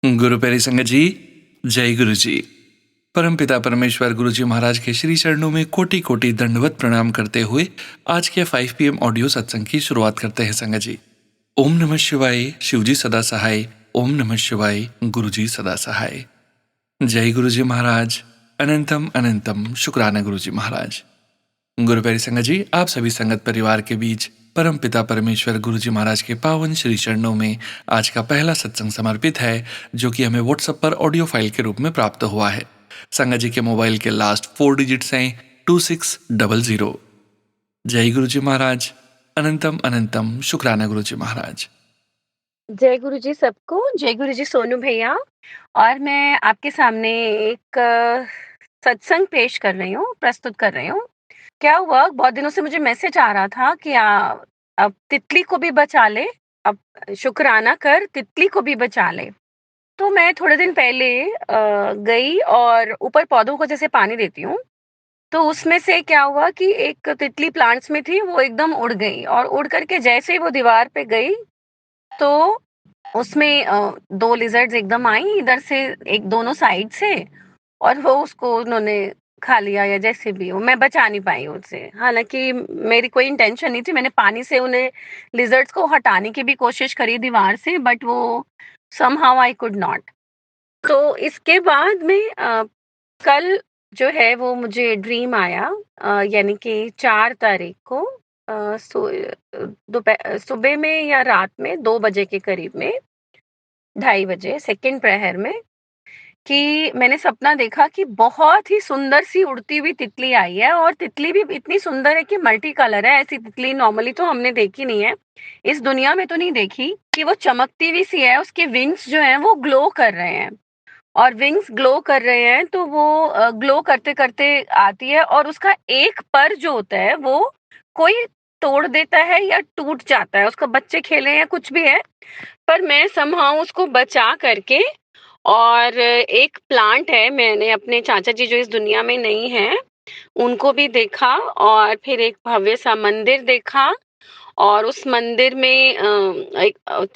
गुरु प्यारी संगत जी, जय गुरु जी। परमपिता परमेश्वर गुरु जी महाराज के श्री चरणों में कोटि कोटि दंडवत प्रणाम करते हुए आज के 5 PM ऑडियो सत्संग की शुरुआत करते हैं संगत जी। ओम नमः शिवाय, शिव जी सदा सहाय। ओम नमः शिवाय, गुरु जी सदा सहाय। जय गुरु जी महाराज। अनंतम अनंतम शुक्राना गुरु जी महाराज। गुरु प्यारी संगत जी, आप सभी संगत परिवार के बीच परम पिता परमेश्वर गुरु जी महाराज के पावन श्री चरणों में आज का पहला सत्संग समर्पित है, जो कि हमें व्हाट्सएप पर ऑडियो फाइल के रूप में प्राप्त हुआ है। संगत जी के मोबाइल के लास्ट 4 डिजिट्स हैं 2600। जय गुरु जी महाराज। अनंतम अनंतम शुक्राना गुरु जी महाराज। जय गुरु जी सबको, जय गुरु जी सोनू भैया। और मैं आपके सामने एक सत्संग पेश कर रही हूँ, प्रस्तुत कर रही हूँ। क्या हुआ, बहुत दिनों से मुझे मैसेज आ रहा था कि अब तितली को भी बचा ले, अब शुक्राना कर, तितली को भी बचा ले। तो मैं थोड़े दिन पहले गई और ऊपर पौधों को जैसे पानी देती हूँ, तो उसमें से क्या हुआ कि एक तितली प्लांट्स में थी, वो एकदम उड़ गई और उड़ करके जैसे ही वो दीवार पे गई, तो उसमें 2 लिज़र्ड्स एकदम आई इधर से, एक दोनों साइड से, और वो उसको उन्होंने खा लिया या जैसे भी हो, मैं बचा नहीं पाई उनसे। हालाँकि मेरी कोई इंटेंशन नहीं थी, मैंने पानी से उन्हें लिज़र्ड्स को हटाने की भी कोशिश करी दीवार से, बट वो समहाउ आई कुड नॉट। तो इसके बाद में कल जो है वो मुझे ड्रीम आया, यानी कि 4 तारीख को सुबह में या रात में 2 बजे के करीब में, 2:30 बजे सेकंड प्रहर में, कि मैंने सपना देखा कि बहुत ही सुंदर सी उड़ती हुई तितली आई है, और तितली भी इतनी सुंदर है कि मल्टी कलर है। ऐसी तितली नॉर्मली तो हमने देखी नहीं है, इस दुनिया में तो नहीं देखी, कि वो चमकती हुई सी है, उसके विंग्स जो हैं वो ग्लो कर रहे हैं, और विंग्स ग्लो कर रहे हैं, तो वो ग्लो करते करते आती है, और उसका एक पर जो होता है वो कोई तोड़ देता है या टूट जाता है, उसका बच्चे खेले या कुछ भी है, पर मैं समहाउ उसको बचा करके, और एक प्लांट है, मैंने अपने चाचा जी जो इस दुनिया में नहीं है उनको भी देखा, और फिर एक भव्य सा मंदिर देखा, और उस मंदिर में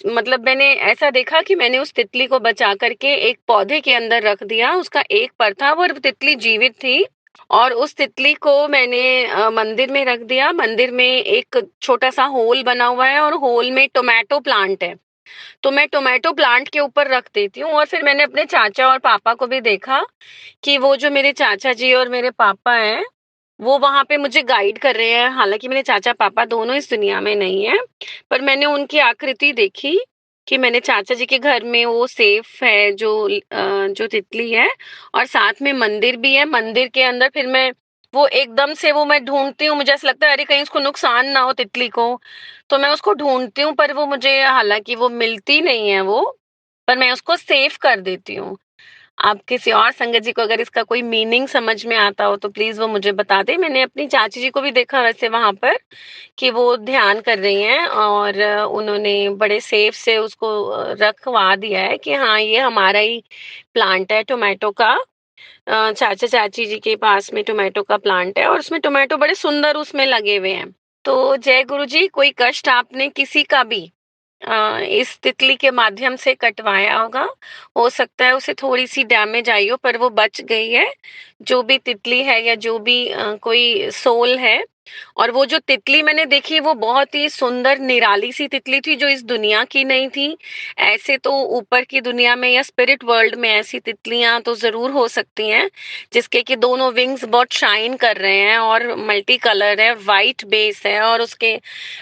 मतलब मैंने ऐसा देखा कि मैंने उस तितली को बचा करके एक पौधे के अंदर रख दिया, उसका एक पर था, वो तितली जीवित थी, और उस तितली को मैंने मंदिर में रख दिया। मंदिर में एक छोटा सा होल बना हुआ है, और होल में टोमेटो प्लांट है, तो मैं टोमेटो प्लांट के ऊपर रख देती हूँ। और फिर मैंने अपने चाचा और पापा को भी देखा कि वो जो मेरे चाचा जी और मेरे पापा हैं, वो वहाँ पे मुझे गाइड कर रहे हैं। हालाँकि मेरे चाचा-पापा दोनों इस दुनिया में नहीं हैं, पर मैंने उनकी आकृति देखी कि मैंने चाचा जी के घर में वो सेफ है जो तितली है, और साथ में मंदिर भी है। मंदिर के अंदर फिर मैं वो एकदम से वो मैं ढूँढती हूँ, मुझे ऐसा लगता है अरे कहीं उसको नुकसान ना हो तितली को, तो मैं उसको ढूँढती हूँ, पर वो मुझे हालाँकि वो मिलती नहीं है वो, पर मैं उसको सेव कर देती हूँ। आप किसी और संगत जी को अगर इसका कोई मीनिंग समझ में आता हो तो प्लीज़ वो मुझे बता दें। मैंने अपनी चाची जी को भी देखा वैसे वहाँ पर, कि वो ध्यान कर रही हैं, और उन्होंने बड़े सेफ से उसको रखवा दिया है कि हाँ, ये हमारा ही प्लांट है टोमेटो का। चाचा-चाची जी के पास में टोमेटो का प्लांट है, और उसमें टोमेटो बड़े सुंदर उसमें लगे हुए हैं। तो जय गुरु जी, कोई कष्ट आपने किसी का भी इस तितली के माध्यम से कटवाया होगा। हो सकता है उसे थोड़ी-सी डैमेज आई हो, पर वो बच गई है। जो भी तितली है या जो भी कोई सोल है, और वो जो तितली मैंने देखी वो बहुत ही सुंदर निराली सी तितली थी, जो इस दुनिया की नहीं थी। ऐसे तो ऊपर की दुनिया में या स्पिरिट वर्ल्ड में ऐसी तितलियाँ तो ज़रूर हो सकती हैं, जिसके कि दोनों विंग्स बहुत शाइन कर रहे हैं, और मल्टी कलर है, व्हाइट बेस है, और उसके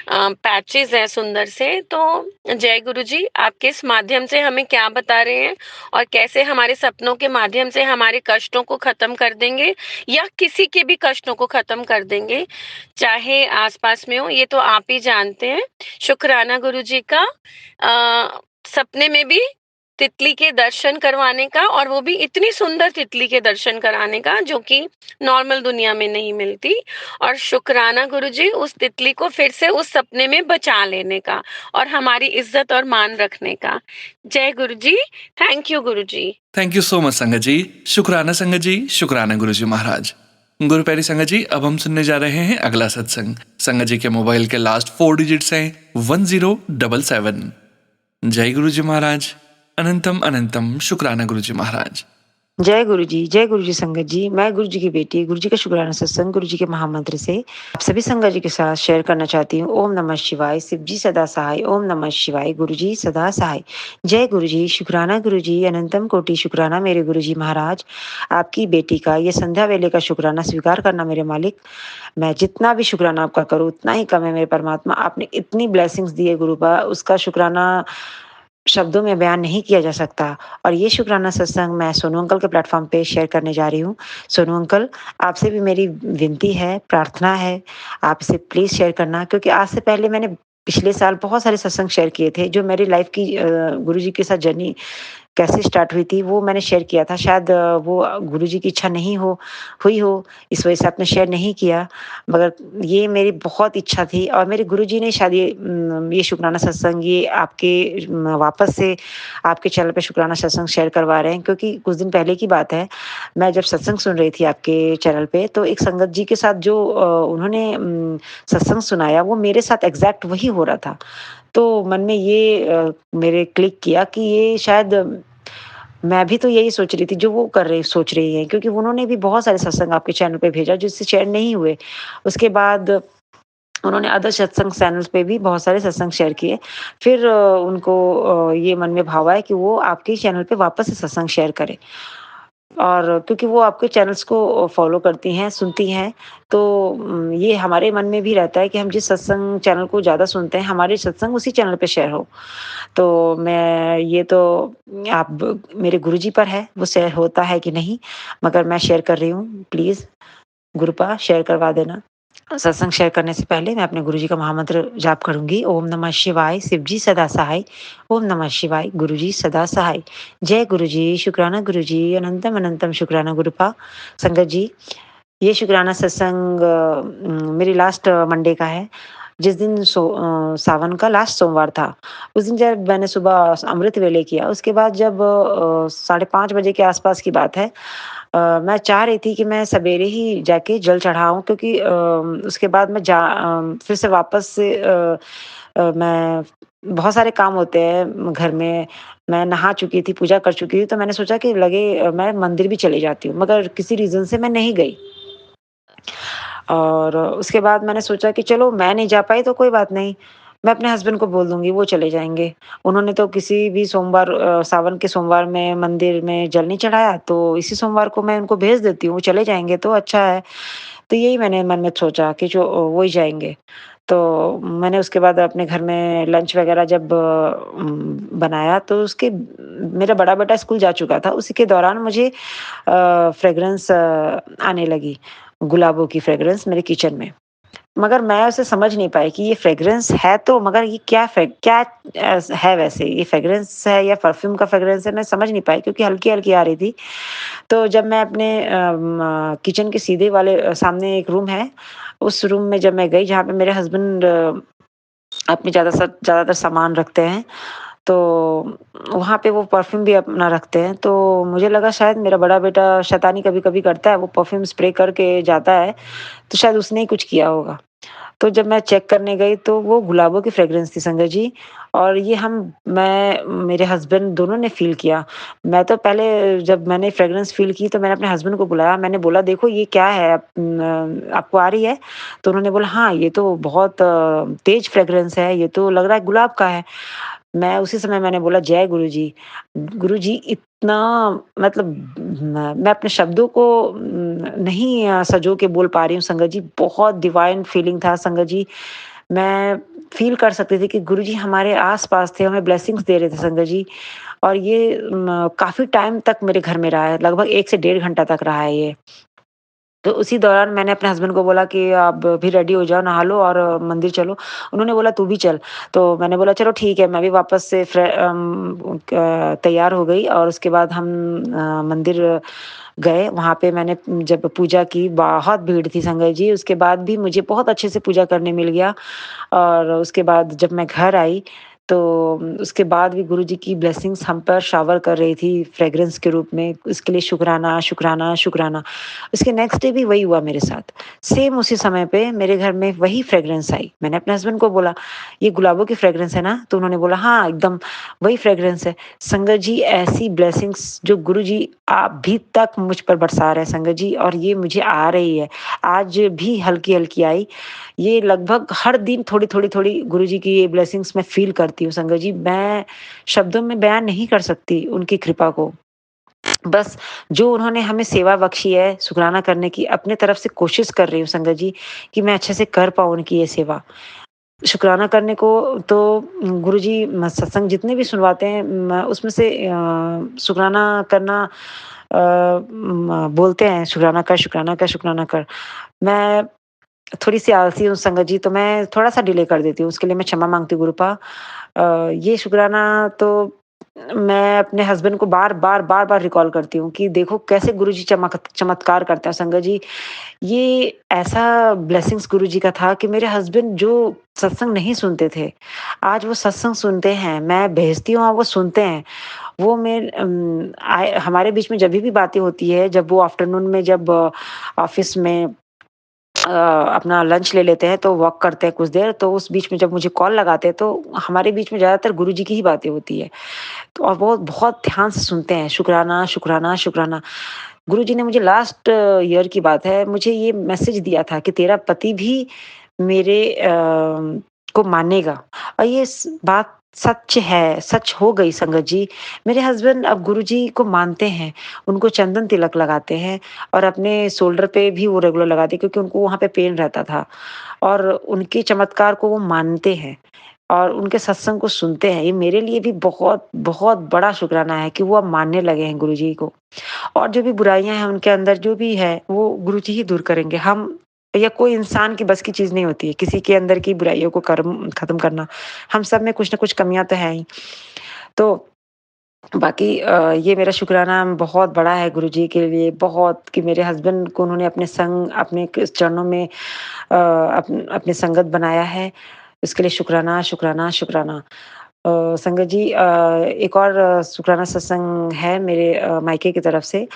पैचेज़ हैं सुंदर से। तो जय गुरु जी, आप किस माध्यम से हमें क्या बता रहे हैं, और कैसे हमारे सपनों के माध्यम से हमारे कष्टों को खत्म कर देंगे, या किसी के भी कष्टों को खत्म कर देंगे, चाहे आस-पास में हो, ये तो आप ही जानते हैं। शुक्राना गुरु जी का सपने में भी तितली के दर्शन करवाने का, और वो भी इतनी सुंदर तितली के दर्शन कराने का जो कि नॉर्मल दुनिया में नहीं मिलती, और शुक्राना गुरुजी उस तितली को फिर से उस सपने में बचा लेने का, और हमारी इज्जत और मान रखने का। जय Guruji, thank you Guruji. Thank you so much संगत जी। शुक्राना संगत जी, शुक्राना गुरु जी महाराज। गुरु प्यारी संगत जी, अब हम सुनने जा रहे हैं अगला सत्संग। संगत जी के मोबाइल के लास्ट 4 डिजिट्स हैं 1077। जय गुरु जी महाराज। अनंतम अनंतम शुक्राना गुरुजी महाराज। जय गुरु जी संगत जी। मैं गुरु जी की बेटी, गुरु जी का शुक्राना सत्संग, गुरु जी के महामंत्र से आप सभी संगत जी के साथ शेयर करना चाहती हूँ। ओम नमः शिवाय, शिव जी सदा सहाय। ओम नमः शिवाय, गुरु जी सदा सहाय। जय गुरु जी, शुक्राना गुरु जी, अनंतम कोटि शुक्राना मेरे गुरु जी महाराज। आपकी बेटी का ये संध्या वेले का शुक्राना स्वीकार करना मेरे मालिक। मैं जितना भी शुक्राना आपका करूँ उतना ही कम है मेरे परमात्मा। आपने इतनी ब्लेसिंग्स दी है गुरु बा, उसका शुक्राना शब्दों में बयान नहीं किया जा सकता। और ये शुक्राना सत्संग मैं सोनू अंकल के प्लेटफ़ॉर्म पे शेयर करने जा रही हूँ। सोनू अंकल, आपसे भी मेरी विनती है, प्रार्थना है, आप इसे प्लीज़ शेयर करना, क्योंकि आज से पहले मैंने पिछले साल बहुत सारे सत्संग शेयर किए थे, जो मेरी लाइफ़ की गुरुजी के साथ जर्नी कैसे स्टार्ट हुई थी, वो मैंने शेयर किया था। शायद वो गुरुजी की इच्छा नहीं हुई हो, इस वजह से आपने शेयर नहीं किया। मगर ये मेरी बहुत इच्छा थी, और मेरे गुरुजी ने शायद ये शुक्राना सत्संग ये आपके वापस से आपके चैनल पे शुक्राना सत्संग शेयर करवा रहे हैं, क्योंकि कुछ दिन पहले की बात है, मैं जब सत्संग सुन रही थी आपके चैनल पे, तो एक संगत जी के साथ जो उन्होंने सत्संग सुनाया, वो मेरे साथ एग्ज़ैक्ट वही हो रहा था। तो मन में ये मेरे क्लिक किया कि ये शायद मैं भी तो यही सोच रही थी जो वो सोच रही हैं, क्योंकि उन्होंने भी बहुत सारे सत्संग आपके चैनल पे भेजा जिससे शेयर नहीं हुए। उसके बाद उन्होंने अदर सत्संग चैनल्स पे भी बहुत सारे सत्संग शेयर किए। फिर उनको ये मन में भाव आया कि वो आपके चैनल पे वापस से सत्संग शेयर करें। और क्योंकि वो आपके चैनल्स को फ़ॉलो करती हैं, सुनती हैं, तो ये हमारे मन में भी रहता है कि हम जिस सत्संग चैनल को ज़्यादा सुनते हैं, हमारे सत्संग उसी चैनल पे शेयर हो। तो मैं ये तो आप मेरे गुरुजी पर है, वो शेयर होता है कि नहीं, मगर मैं शेयर कर रही हूँ। प्लीज़ गुरुपा शेयर करवा देना। सत्संग शेयर करने से पहले मैं अपने गुरुजी का महामंत्र जाप करूँगी। ओम नमः शिवाय, शिव जी सदा सहाय। ओम नमः शिवाय, गुरुजी सदा सहाय। जय गुरुजी, शुक्राना गुरुजी, अनंतम अनंतम शुक्राना गुरुपा। संगत जी, ये शुक्राना सत्संग मेरी लास्ट मंडे का है। जिस दिन सावन का लास्ट सोमवार था, उस दिन जब मैंने सुबह अमृत वेले किया, उसके बाद जब 5:30 बजे के आस-पास की बात है, मैं चाह रही थी कि मैं सवेरे ही जाके जल चढ़ाऊँ, क्योंकि उसके बाद मैं फिर से वापस से मैं बहुत सारे काम होते हैं घर में। मैं नहा चुकी थी, पूजा कर चुकी थी, तो मैंने सोचा कि मैं मंदिर भी चली जाती हूँ, मगर किसी रीज़न से मैं नहीं गई। और उसके बाद मैंने सोचा कि चलो मैं नहीं जा पाई तो कोई बात नहीं, मैं अपने हस्बैंड को बोल दूँगी, वो चले जाएँगे। उन्होंने तो किसी भी सावन के सोमवार में मंदिर में जल नहीं चढ़ाया, तो इसी सोमवार को मैं उनको भेज देती हूँ, वो चले जाएँगे तो अच्छा है। तो यही मैंने मन में सोचा कि जो वो ही जाएँगे। तो मैंने उसके बाद अपने घर में लंच वग़ैरह जब बनाया, तो उसके मेरा बड़ा बेटा स्कूल जा चुका था, उसी के दौरान मुझे फ्रेग्रेंस आने लगी, गुलाबों की फ्रेग्रेंस मेरे किचन में। मगर मैं उसे समझ नहीं पाई कि ये फ्रेग्रेंस है, तो मगर ये क्या है वैसे? ये फ्रेग्रेंस है या परफ्यूम का फ्रेग्रेंस है, मैं समझ नहीं पाई, क्योंकि हल्की-हल्की आ रही थी। तो जब मैं अपने किचन के सीधे वाले सामने एक रूम है, उस रूम में जब मैं गई जहाँ पे मेरे हस्बैंड अपने ज़्यादातर सामान रखते हैं, तो वहाँ पे वो परफ्यूम भी अपना रखते हैं। तो मुझे लगा शायद मेरा बड़ा बेटा शैतानी कभी-कभी करता है, वो परफ्यूम स्प्रे करके जाता है, तो शायद उसने ही कुछ किया होगा। तो जब मैं चेक करने गई, तो वो गुलाबों की फ्रेग्रेंस थी संगत जी, और ये मेरे हस्बैंड दोनों ने फ़ील किया। मैं तो पहले जब मैंने फ्रेग्रेंस फ़ील की, तो मैंने अपने हस्बैंड को बुलाया, मैंने बोला देखो ये क्या है, आपको आ रही है? तो उन्होंने बोला हाँ, ये तो बहुत तेज़ फ्रेग्रेंस है, ये तो लग रहा है गुलाब का है। मैं उसी समय मैंने बोला जय गुरुजी। गुरुजी इतना मतलब मैं अपने शब्दों को नहीं सँजो के बोल पा रही हूँ संगत जी, बहुत डिवाइन फीलिंग था संगत जी। मैं फ़ील कर सकती थी कि गुरुजी हमारे आस-पास थे, हमें ब्लेसिंग्स दे रहे थे संगत जी। और ये काफ़ी टाइम तक मेरे घर में रहा है, लगभग 1 से डेढ़ घंटा तक रहा है ये। तो उसी दौरान मैंने अपने हस्बैंड को बोला कि आप भी रेडी हो जाओ, नहा लो और मंदिर चलो। उन्होंने बोला तू भी चल। तो मैंने बोला चलो ठीक है, मैं भी वापस से तैयार हो गई, और उसके बाद हम मंदिर गए। वहाँ पे मैंने जब पूजा की, बहुत भीड़ थी संगत जी, उसके बाद भी मुझे बहुत अच्छे से पूजा करने मिल गया। और उसके बाद जब मैं घर आई, तो उसके बाद भी गुरुजी की ब्लेसिंग्स हम पर शावर कर रही थी फ्रेग्रेंस के रूप में, इसके लिए शुक्राना, शुक्राना, शुक्राना। उसके नेक्स्ट डे भी वही हुआ मेरे साथ। सेम उसी समय पे मेरे घर में वही फ्रेग्रेंस आई। मैंने अपने हस्बैंड को बोला, "ये गुलाबों की फ्रेग्रेंस है ना?" तो उन्होंने बोला, "हाँ, एकदम वही फ्रेग्रेंस है।" संगत जी, ऐसी ब्लेसिंग्स जो गुरुजी अभी तक मुझ पर बरसा रहे हैं संगत जी, और ये मुझे आ रही है। आज भी हल्की-हल्की आई। ये लगभग हर दिन थोड़ी-थोड़ी गुरुजी की ये ब्लेसिंग्स मैं फ़ील करती हूँ संगत जी। मैं शब्दों में बयान नहीं कर सकती उनकी कृपा को। बस जो उन्होंने हमें सेवा बख्शी है शुकराना करने की, अपने तरफ से कोशिश कर रही हूँ संगत जी कि मैं अच्छे से कर पाऊँ उनकी ये सेवा। शुकराना करने को तो गुरुजी सत्संग जितने भी सुनवाते हैं, उसमें से शुकराना करना बोलते हैं, शुकराना कर, शुकराना कर, शुकराना कर। मैं थोड़ी-सी आलसी हूँ संगत जी, तो मैं थोड़ा-सा डिले कर देती हूँ, उसके लिए मैं क्षमा माँगती हूँ गुरुपा। ये शुकराना तो मैं अपने हस्बैंड को बार-बार, बार-बार रिकॉल करती हूँ कि देखो कैसे गुरुजी चमत्कार करते हैं संगत जी। ये ऐसा ब्लेसिंग्स गुरुजी का था कि मेरे हस्बैंड जो सत्संग नहीं सुनते थे, आज वो सत्संग सुनते हैं। मैं भेजती हूँ और वो सुनते हैं। वो आए हमारे बीच में जभी भी बातें होती है, जब वो आफ्टरनून में जब ऑफ़िस में अपना लंच ले लेते हैं, तो वॉक करते हैं कुछ देर, तो उस बीच में जब मुझे कॉल लगाते हैं, तो हमारे बीच में ज़्यादातर गुरुजी की ही बातें होती है। तो और वो बहुत ध्यान से सुनते हैं, शुकराना, शुकराना, शुकराना। गुरुजी ने मुझे लास्ट ईयर की बात है, मुझे ये मैसेज दिया था कि तेरा पति भी मेरे को मानेगा, और ये बात सच है, सच हो गई संगत जी। मेरे हस्बैंड अब गुरुजी को मानते हैं, उनको चंदन तिलक लगाते हैं और अपने शोल्डर पे भी वो रेगुलर लगाते हैं, क्योंकि उनको वहाँ पे पेन रहता था, और उनके चमत्कार को वो मानते हैं और उनके सत्संग को सुनते हैं। ये मेरे लिए भी बहुत, बहुत बड़ा शुकराना है कि वो अब मानने लगे हैं गुरुजी को। और जो भी बुराइयाँ हैं उनके अंदर जो भी है, वो गुरुजी ही दूर करेंगे। हम या कोई इंसान की बस की चीज़ नहीं होती है, किसी के अंदर की बुराइयों को कर्म खत्म करना। हम सब में कुछ न कुछ कमियाँ तो हैं ही। तो बाकी ये मेरा शुकराना बहुत बड़ा है गुरुजी के लिए, बहुत, कि मेरे हस्बैंड को उन्होंने अपने संग, अपने चरणों में अपनी संगत बनाया है। इसके लिए शुकराना, शुकराना, शुकराना। संगत जी, एक और शुकराना सत्संग है मेरे मायके की तरफ से।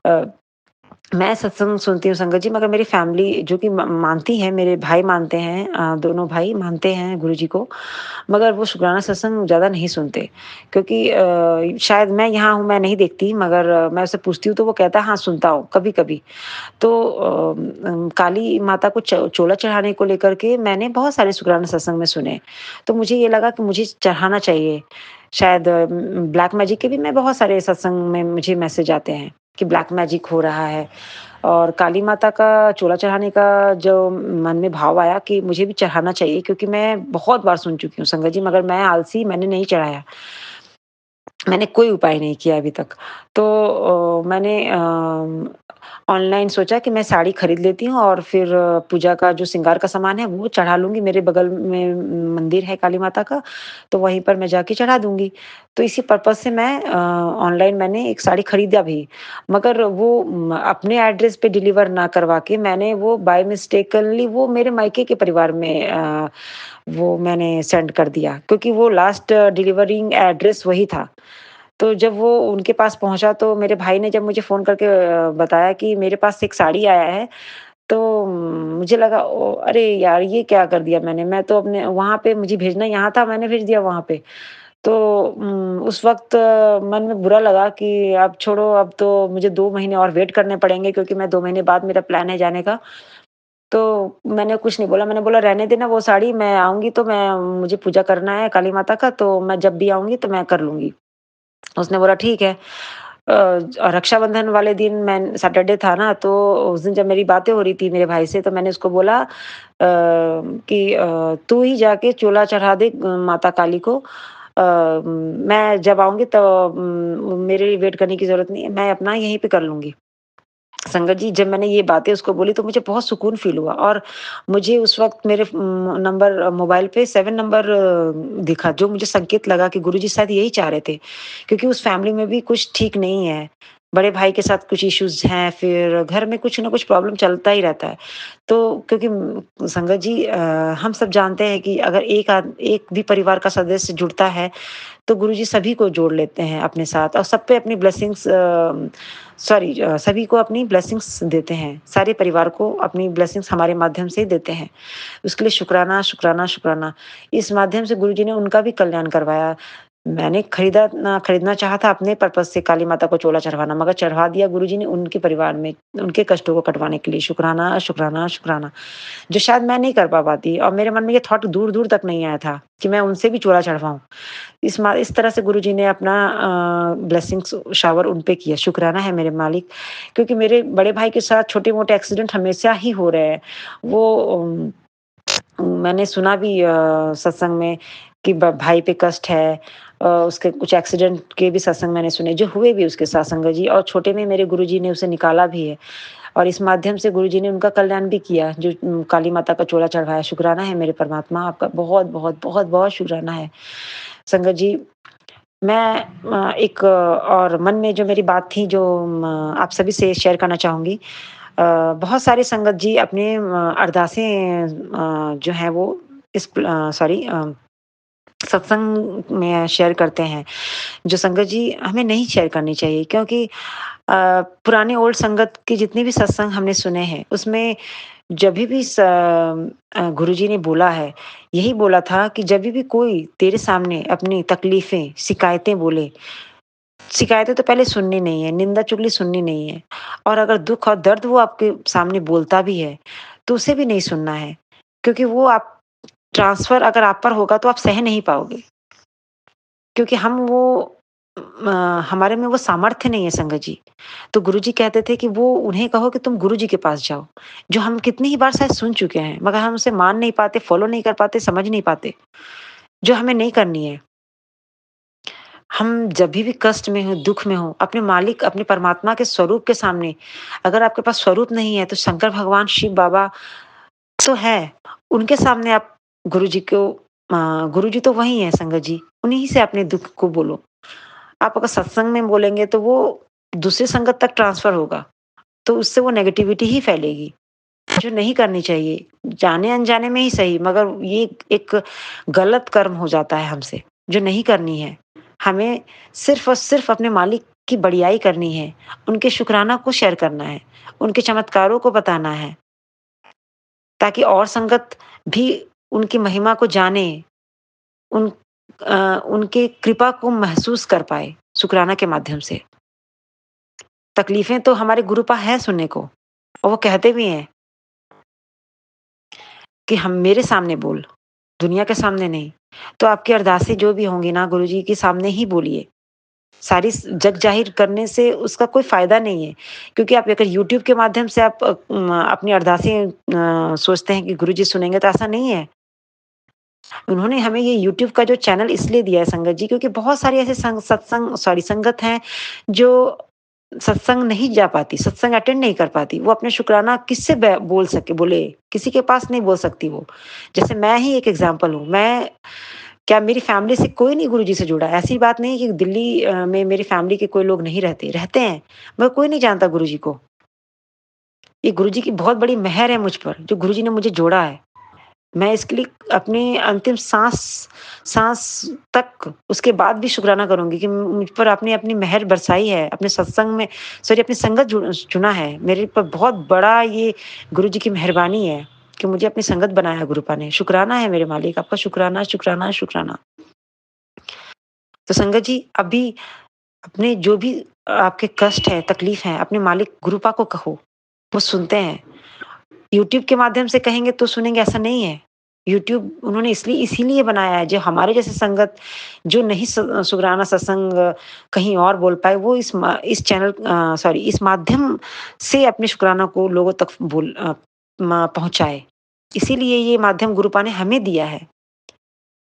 अ, मैं सत्संग सुनती हूँ संगत जी, मगर मेरी फैमिली जो कि मानती है, मेरे भाई मानते हैं, दोनों भाई मानते हैं गुरुजी को, मगर वो शुकराना सत्संग ज़्यादा नहीं सुनते, क्योंकि शायद मैं यहाँ हूँ, मैं नहीं देखती, मगर मैं उससे पूछती हूँ तो वो कहता है हाँ सुनता हूँ कभी-कभी। तो काली माता को चोला चढ़ाने को लेकर के मैंने बहुत सारे शुकराना सत्संग में सुने। तो मुझे ये लगा कि मुझे चढ़ाना चाहिए। शायद ब्लैक मैजिक के भी मैं बहुत सारे सत्संग में मुझे मैसेज आते हैं कि ब्लैक मैजिक हो रहा है, और काली माता का चोला चढ़ाने का जो मन में भाव आया कि मुझे भी चढ़ाना चाहिए, क्योंकि मैं बहुत बार सुन चुकी हूँ संगत जी, मगर मैं आलसी, मैंने नहीं चढ़ाया। मैंने कोई उपाय नहीं किया अभी तक। तो मैंने ऑनलाइन सोचा कि मैं साड़ी खरीद लेती हूँ और फिर पूजा का जो श्रृंगार का सामान है वो चढ़ा लूँगी। मेरे बगल में मंदिर है काली माता का, तो वहीं पर मैं जाके चढ़ा दूँगी। तो इसी पर्पज़ से मैं ऑनलाइन मैंने एक साड़ी खरीदा भी, मगर वो अपने एड्रेस पे डिलीवर ना करवा के मैंने वो बाय मिस्टेकनली वो मेरे मायके के परिवार में वो मैंने सेंड कर दिया, क्योंकि वो लास्ट डिलीवरिंग एड्रेस वही था। तो जब वो उनके पास पहुँचा, तो मेरे भाई ने जब मुझे फ़ोन करके बताया कि मेरे पास एक साड़ी आया है, तो मुझे लगा अरे यार! ये क्या कर दिया मैंने? मैं तो अपने वहाँ पे, मुझे भेजना यहाँ था, मैंने भेज दिया वहाँ पे। तो उस वक़्त मन में बुरा लगा कि अब छोड़ो, अब तो मुझे 2 महीने और वेट करने पड़ेंगे, क्योंकि मैं 2 महीने बाद मेरा प्लान है जाने का। तो मैंने कुछ नहीं बोला, मैंने बोला रहने देना वो साड़ी, मैं आऊँगी तो मैं मुझे पूजा करना है काली माता का, तो मैं जब भी आऊँगी तो मैं कर लूँगी। उसने बोला ठीक है। रक्षाबंधन वाले दिन, मैं सैटरडे था ना, तो उस दिन जब मेरी बातें हो रही थी मेरे भाई से, तो मैंने उसको बोला कि तू ही जाके चोला चढ़ा दे माता काली को। मैं जब आऊँगी तो मेरे लिए वेट करने की ज़रूरत नहीं है, मैं अपना यहीं पे कर लूँगी। संगत जी, जब मैंने ये बातें उसको बोली तो मुझे बहुत सुकून फ़ील हुआ, और मुझे उस वक़्त मेरे नंबर मोबाइल पे 7 नंबर दिखा, जो मुझे संकेत लगा कि गुरुजी शायद यही चाह रहे थे, क्योंकि उस फ़ैमिली में भी कुछ ठीक नहीं है। बड़े भाई के साथ कुछ इश्यूज़ हैं, फिर घर में कुछ ना कुछ प्रॉब्लम चलता ही रहता है। तो क्योंकि संगत जी हम सब जानते हैं कि अगर एक भी परिवार का सदस्य जुड़ता है, तो गुरुजी सभी को जोड़ लेते हैं अपने साथ और सब पे अपनी ब्लेसिंग्स सभी को अपनी ब्लेसिंग्स देते हैं। सारे परिवार को अपनी ब्लेसिंग्स हमारे माध्यम से ही देते हैं। उसके लिए शुक्राना, शुक्राना, शुक्राना। इस माध्यम से गुरुजी ने उनका भी कल्याण करवाया। मैंने खरीदना चाहा था अपने पर्पज़ से काली माता को चोला चढ़वाना, मगर चढ़वा दिया गुरुजी ने उनके परिवार में, उनके कष्टों को कटवाने के लिए। शुक्राना, शुक्राना, शुक्राना। जो शायद मैं नहीं कर पा पाती और मेरे मन में ये थॉट दूर-दूर तक नहीं आया था कि मैं उनसे भी चोला चढ़वाऊँ। इस तरह से गुरुजी ने अपना ब्लेसिंग्स शावर उन पे किया। शुक्राना है मेरे मालिक, क्योंकि मेरे बड़े भाई के साथ छोटे-मोटे एक्सीडेंट हमेशा ही हो रहे हैं। वो मैंने सुना भी सत्संग में कि ब भाई पे कष्ट है। उसके कुछ एक्सीडेंट के भी सत्संग मैंने सुने, जो हुए भी उसके साथ संगत जी, और छोटे में मेरे गुरुजी ने उसे निकाला भी है और इस माध्यम से गुरुजी ने उनका कल्याण भी किया, जो काली माता का चोला चढ़वाया। शुक्राना है मेरे परमात्मा, आपका बहुत-बहुत, बहुत-बहुत शुक्राना है। संगत जी, मैं एक और मन में जो मेरी बात थी जो आप सभी से शेयर करना चाहूँगी। बहुत सारे संगत जी अपने अरदासें जो हैं वो सत्संग में शेयर करते हैं, जो संगत जी हमें नहीं शेयर करनी चाहिए, क्योंकि पुराने ओल्ड संगत के जितने भी सत्संग हमने सुने हैं, उसमें जभी भी गुरुजी ने बोला है, यही बोला था कि जभी भी कोई तेरे सामने अपनी तकलीफ़ें, शिकायतें बोले, शिकायतें तो पहले सुननी नहीं है, निंदा-चुगली सुननी नहीं है, और अगर दुःख और दर्द वो आपके सामने बोलता भी है, तो उसे भी नहीं सुनना है, क्योंकि वो आप ट्रांसफ़र अगर आप पर होगा तो आप सह नहीं पाओगे। क्योंकि हमारे में वो सामर्थ्य नहीं है संगत जी। तो गुरुजी कहते थे कि वो उन्हें कहो कि तुम गुरुजी के पास जाओ, जो हम कितनी ही बार शायद सुन चुके हैं, मगर हम उसे मान नहीं पाते, फ़ॉलो नहीं कर पाते, समझ नहीं पाते, जो हमें नहीं करनी है। हम जभी भी कष्ट में हों, दुःख में हों, अपने मालिक, अपने परमात्मा के स्वरूप के सामने, अगर आपके पास स्वरूप नहीं है, तो शंकर भगवान, शिव बाबा तो है, उनके सामने आप गुरुजी को गुरुजी तो वही हैं संगत जी, उन्हीं से अपने दुःख को बोलो। आप अगर सत्संग में बोलेंगे तो वो दूसरी संगत तक ट्रांसफ़र होगा, तो उससे वो नेगेटिविटी ही फैलेगी, जो नहीं करनी चाहिए। जाने-अनजाने में ही सही, मगर ये एक गलत कर्म हो जाता है हमसे, जो नहीं करनी है। हमें सिर्फ़ और सिर्फ़ अपने मालिक की बड़ाई करनी है, उनके शुकराना को शेयर करना है, उनके चमत्कारों को बताना है, ताकि और संगत भी उनकी महिमा को जाने, उन उनके कृपा को महसूस कर पाए, शुकराना के माध्यम से। तकलीफ़ें तो हमारे गुरुपा है सुनने को, और वो कहते भी हैं कि हम मेरे सामने बोल, दुनिया के सामने नहीं। तो आपकी अरदासें जो भी होंगी ना गुरुजी के सामने ही बोलिए। सारी जग ज़ाहिर करने से उसका कोई फ़ायदा नहीं है, क्योंकि आप अगर यूट्यूब के माध्यम से आप अपनी अरदासें सोचते हैं कि गुरुजी सुनेंगे, तो ऐसा नहीं है। उन्होंने हमें ये यूट्यूब का जो चैनल इसलिए दिया है संगत जी, क्योंकि बहुत सारे ऐसे संगत हैं, जो सत्संग नहीं जा पाती, सत्संग अटेंड नहीं कर पाती। वो अपने शुकराना किससे बोले, किसी के पास नहीं बोल सकती वो। जैसे मैं ही एक एग्ज़ाम्पल हूँ, क्या मेरी फैमिली से कोई नहीं गुरुजी से जुड़ा है। ऐसी बात नहीं है कि दिल्ली में मेरी फैमिली के कोई लोग नहीं रहते, रहते हैं, मगर कोई नहीं जानता गुरुजी को। ये गुरुजी की बहुत बड़ी मेहर है मुझ पर, जो गुरुजी ने मुझे जोड़ा है। मैं इसके लिए अपनी अंतिम साँस तक उसके बाद भी शुकराना करूँगी कि मुझ पर आपने अपनी मेहर बरसाई है, अपने सत्संग में अपनी संगत चुना है। मेरे पर बहुत बड़ा ये गुरुजी की मेहरबानी है कि मुझे अपनी संगत बनाया गुरुपा ने। शुकराना है मेरे मालिक, आपका शुकराना, शुकराना, शुकराना। तो संगत जी, अभी अपने जो भी आपके कष्ट है, तकलीफ है, अपने मालिक गुरुपा को कहो, वो सुनते हैं। यूट्यूब के माध्यम से कहेंगे तो सुनेंगे, ऐसा नहीं है। यूट्यूब उन्होंने इसीलिए बनाया है, जो हमारे जैसे संगत जो नहीं शुकराना सत्संग कहीं और बोल पाए, वो इस माध्यम से अपने शुकराना को लोगों तक पहुँचाए। इसीलिए ये माध्यम गुरुपा ने हमें दिया है।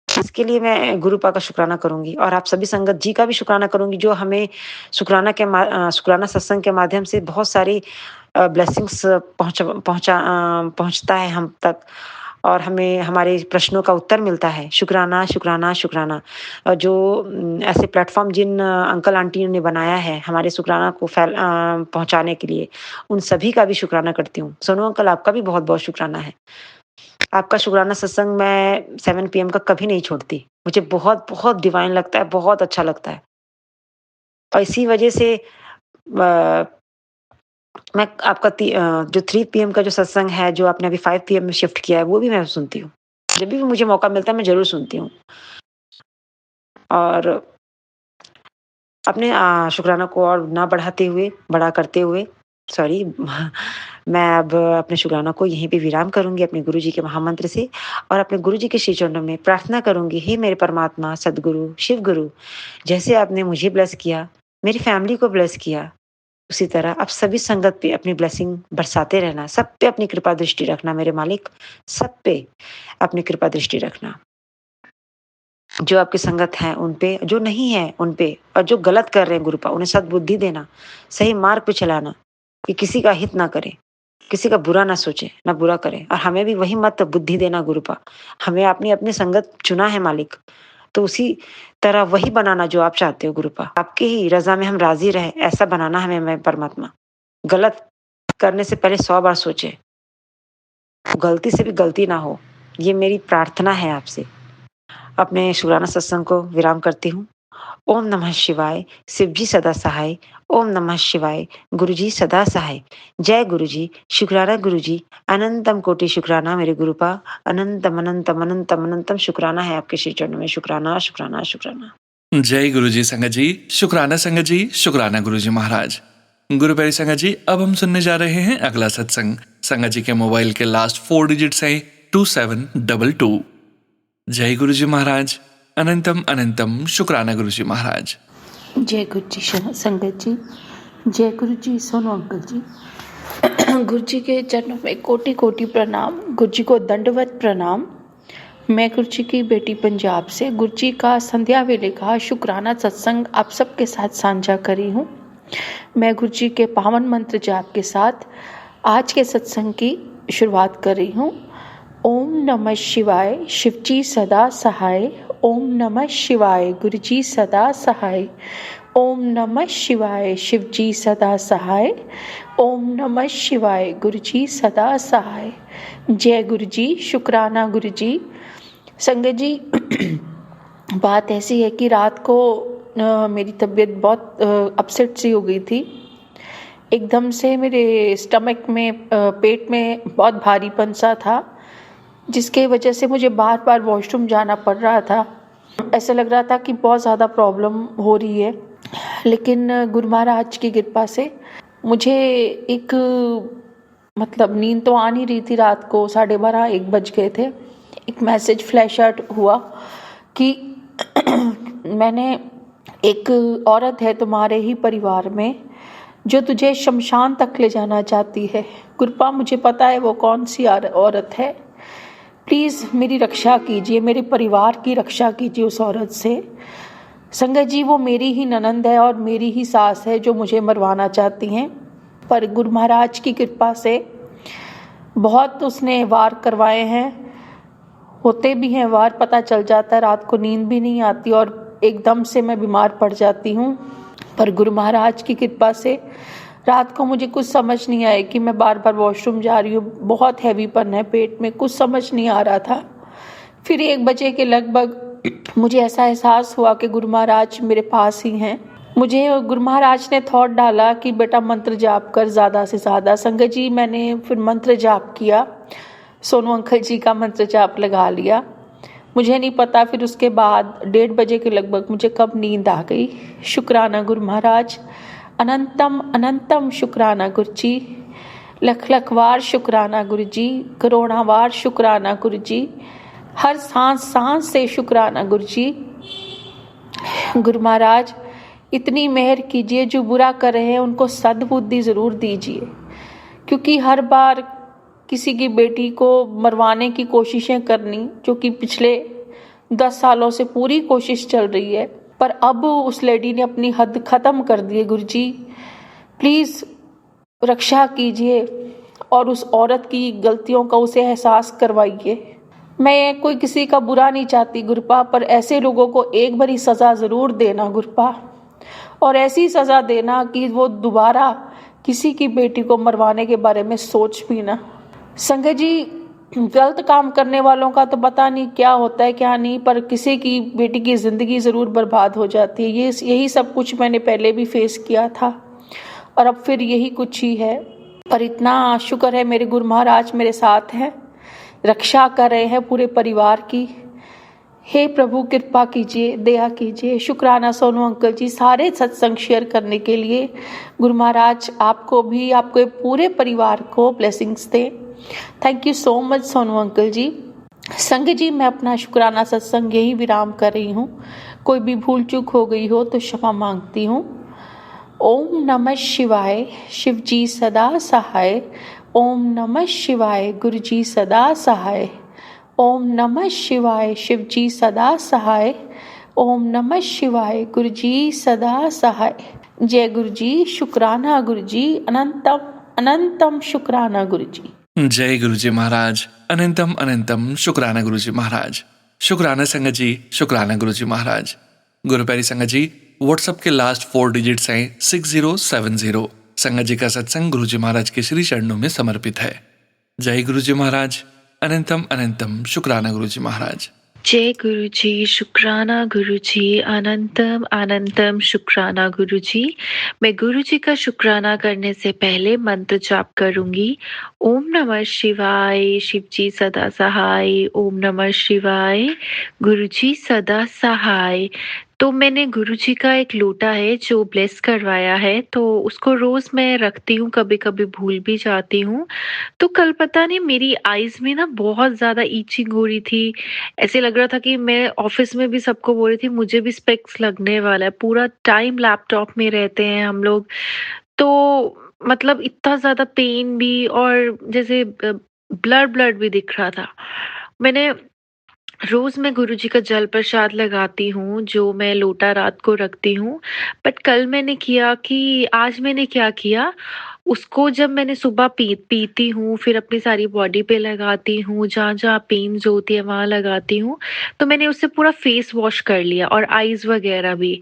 इसके लिए मैं गुरुपा का शुकराना करूँगी, और आप सभी संगत जी का भी शुकराना करूँगी, जो हमें शुकराना सत्संग के माध्यम से बहुत सारी ब्लेसिंग्स पहुँचता है हम तक, और हमें हमारे प्रश्नों का उत्तर मिलता है। शुक्राना, शुक्राना, शुक्राना। जो ऐसे प्लेटफ़ॉर्म जिन अंकल आंटियों ने बनाया है हमारे शुक्राना को पहुँचाने के लिए, उन सभी का भी शुक्राना करती हूँ। सोनू अंकल आपका भी बहुत-बहुत शुक्राना है। आपका शुक्राना सत्संग मैं 7 पीएम का कभी नहीं छोड़ती। मुझे बहुत-बहुत डिवाइन लगता है, बहुत अच्छा लगता है। और इसी वजह से अ, मैं आपका जो 3 पीएम का जो सत्संग है, जो आपने अभी 5 पीएम में शिफ्ट किया है, वो भी मैं सुनती हूँ। जब भी मुझे मौका मिलता है, मैं ज़रूर सुनती हूँ। और अपने शुक्राना को और ना बढ़ाते हुए, बड़ा करते हुए सॉरी मैं अब अपने शुक्राना को यहीं पे विराम करूँगी अपने गुरुजी के महामंत्र से और अपने गुरुजी के श्री चरणों में प्रार्थना करूँगी, हे मेरे परमात्मा, सद्गुरु, शिव गुरु, जैसे आपने मुझे ब्लेस किया, मेरी फैमिली को ब्लेस किया, उसी तरह आप सभी संगत पे अपनी ब्लेसिंग बरसाते रहना, सब पे अपनी कृपा दृष्टि रखना मेरे मालिक, सब पे अपनी कृपा दृष्टि रखना। जो आपकी संगत है उन पे, जो नहीं है उन पे और जो गलत कर रहे हैं गुरुपा, उन्हें सद्बुद्धि देना, सही मार्ग पे चलाना, कि किसी का हित ना करें, किसी का बुरा ना सोचे, ना बुरा करें और हमें भी वही मत बुद्धि देना गुरुपा। हमें अपनी अपनी संगत चुना है मालिक, तो उसी तरह वही बनाना जो आप चाहते हो गुरुपा। आपकी ही रज़ा में हम राज़ी रहें, ऐसा बनाना हमें मैं परमात्मा। गलत करने से पहले 100 बार सोचें, गलती से भी गलती ना हो, ये मेरी प्रार्थना है आपसे। अपने शुक्राना सत्संग को विराम करती हूँ। ओम नमः शिवाय, शिव जी सदा सहाय। ओम नमः शिवाय, गुरु जी सदा सहाय। जय गुरु जी, शुक्राना गुरु जी, अनंतम कोटि शुक्राना मेरे गुरुपा, अनंतम अनंतम अनंतम अनंतम शुक्राना है आपके श्री चरणों में। शुक्राना, शुक्राना, शुक्राना। जय गुरु जी संगत जी, शुक्राना संगत जी, शुक्राना गुरु जी महाराज। गुरु प्यारी संगत जी, अब हम सुनने जा रहे हैं अगला सत्संग। संगत जी के मोबाइल के लास्ट 4 डिजिट्स हैं 2722। जय गुरु जी महाराज, अनंतम अनंतम शुक्राना गुरु जी महाराज। जय गुरु जी संगत जी, जय गुरु जी सोनू अंकल जी। गुरु जी के चरणों में कोटि कोटि प्रणाम, गुरु जी को दंडवत प्रणाम। मैं गुरु जी की बेटी पंजाब से गुरु जी का संध्या वेले का शुक्राना सत्संग आप सबके साथ साझा करी हूँ। मैं गुरु जी के पावन मंत्र जाप के साथ आज के सत्संग की शुरुआत कर रही हूँ। ओम नमः शिवाय, शिव जी सदा सहाय। ओम नमः शिवाय, गुरु जी सदा सहाय। ओम नमः शिवाय, शिव जी सदा सहाय। ओम नमः शिवाय, गुरु जी सदा सहाय। जय गुरु जी, शुक्राना गुरु जी। संगत जी, बात ऐसी है कि रात को मेरी तबीयत बहुत अपसेट सी हो गई थी। एकदम से मेरे स्टमक में पेट में बहुत भारीपन सा था, जिसके वजह से मुझे बार बार वॉशरूम जाना पड़ रहा था। ऐसा लग रहा था कि बहुत ज़्यादा प्रॉब्लम हो रही है, लेकिन गुरु महाराज की कृपा से मुझे एक नींद तो आ नहीं रही थी। रात को 12:30-1 बज गए थे। एक मैसेज फ्लैश आउट हुआ कि मैंने एक औरत है तुम्हारे ही परिवार में जो तुझे शमशान तक ले जाना चाहती है। कृपा मुझे पता है वो कौन सी औरत है। प्लीज़ मेरी रक्षा कीजिए, मेरे परिवार की रक्षा कीजिए उस औरत से। संगत जी, वो मेरी ही ननंद है और मेरी ही सास है जो मुझे मरवाना चाहती हैं, पर गुरु महाराज की कृपा से बहुत उसने वार करवाए हैं, होते भी हैं वार, पता चल जाता है। रात को नींद भी नहीं आती और एकदम से मैं बीमार पड़ जाती हूँ। पर गुरु महाराज की कृपा से रात को मुझे कुछ समझ नहीं आया कि मैं बार बार वॉशरूम जा रही हूँ, बहुत हैवीपन है पेट में, कुछ समझ नहीं आ रहा था। फिर 1 बजे के लगभग मुझे ऐसा एहसास हुआ कि गुरु महाराज मेरे पास ही हैं। मुझे गुरु महाराज ने थॉट डाला कि बेटा मंत्र जाप कर ज़्यादा से ज़्यादा। संगत जी, मैंने फिर मंत्र जाप किया, सोनू अंकल जी का मंत्र जाप लगा लिया। मुझे नहीं पता फिर उसके बाद 1:30 बजे के लगभग मुझे कब नींद आ गई। शुक्राना गुरु महाराज, अनंतम अनंतम शुक्राना गुरु जी, लख लख वार शुक्राना गुरु जी, करोड़ा वार शुक्राना गुरु जी, हर सांस सांस से शुक्राना गुरु जी। गुरु महाराज, इतनी मेहर कीजिए, जो बुरा कर रहे हैं उनको सद्बुद्धि ज़रूर दीजिए, क्योंकि हर बार किसी की बेटी को मरवाने की कोशिशें करनी, जो कि पिछले 10 सालों से पूरी कोशिश चल रही है, पर अब उस लेडी ने अपनी हद ख़त्म कर दी है। गुरु जी, प्लीज़ रक्षा कीजिए और उस औरत की गलतियों का उसे एहसास करवाइए। मैं कोई किसी का बुरा नहीं चाहती गुरुपा, पर ऐसे लोगों को एक बारी सज़ा ज़रूर देना गुरुपा, और ऐसी सज़ा देना कि वो दोबारा किसी की बेटी को मरवाने के बारे में सोच भी ना। संगत जी, गलत काम करने वालों का तो पता नहीं क्या होता है क्या नहीं, पर किसी की बेटी की ज़िंदगी ज़रूर बर्बाद हो जाती है। यही सब कुछ मैंने पहले भी फेस किया था और अब फिर यही कुछ ही है। पर इतना शुक्र है मेरे गुरु महाराज मेरे साथ हैं, रक्षा कर रहे हैं पूरे परिवार की। हे प्रभु कृपा कीजिए, दया कीजिए। शुक्राना सोनू अंकल जी सारे सत्संग शेयर करने के लिए। गुरु महाराज आपको भी, आपके पूरे परिवार को ब्लेसिंग्स दें। Thank you so much Sonu uncle ji. संग जी, मैं अपना शुक्राना सत्संग यही विराम कर रही हूँ। कोई भी भूल चूक हो गई हो तो क्षमा मांगती हूँ। ओम नमः शिवाय, शिव जी सदा सहाय। ओम नमः शिवाय, गुरु जी सदा सहाय। ओम नमः शिवाय, शिव जी सदा सहाय। ओम नमः शिवाय, गुरु जी सदा सहाय। जय गुरु जी। शुक्राना गुरु जी, अनंतम अनंतम शुक्राना गुरु जी। जय गुरुजी महाराज, अनंतम अनंतम शुक्राना गुरुजी महाराज। शुक्राना संगत जी, शुक्राना गुरुजी महाराज। गुरु प्यारी संगत जी, व्हाट्सएप के लास्ट 4 डिजिट्स हैं 6070। संगत जी का सत्संग गुरुजी महाराज के श्री चरणों में समर्पित है। जय गुरुजी महाराज, अनंतम अनंतम शुक्राना गुरुजी महाराज। जय गुरु जी, शुक्राना गुरु जी, अनंतम अनंतम शुक्राना गुरु जी। मैं गुरु जी का शुक्राना करने से पहले मंत्र जाप करूंगी। ओम नमः शिवाय, शिव जी सदा सहाय। ओम नमः शिवाय, गुरु जी सदा सहाय। तो मैंने गुरु जी का एक लोटा है जो ब्लेस करवाया है, तो उसको रोज मैं रखती हूँ, कभी कभी भूल भी जाती हूँ। तो कल पता नहीं मेरी आईज में ना बहुत ज्यादा ईचिंग हो रही थी। ऐसे लग रहा था कि मैं ऑफिस में भी सबको बोल रही थी मुझे भी स्पेक्स लगने वाला है। पूरा टाइम लैपटॉप में रहते हैं हम लोग, तो मतलब इतना ज्यादा पेन भी, और जैसे ब्लड ब्लड भी दिख रहा था। मैंने रोज मैं गुरु जी का जल प्रसाद लगाती हूँ, जो मैं लोटा रात को रखती हूँ। बट कल मैंने किया कि आज मैंने क्या किया, उसको जब मैंने सुबह पीती हूँ, फिर अपनी सारी बॉडी पे लगाती हूँ, जहाँ जहाँ पेन्स होती है वहां लगाती हूँ। तो मैंने उससे पूरा फेस वॉश कर लिया और आईज वगैरह भी।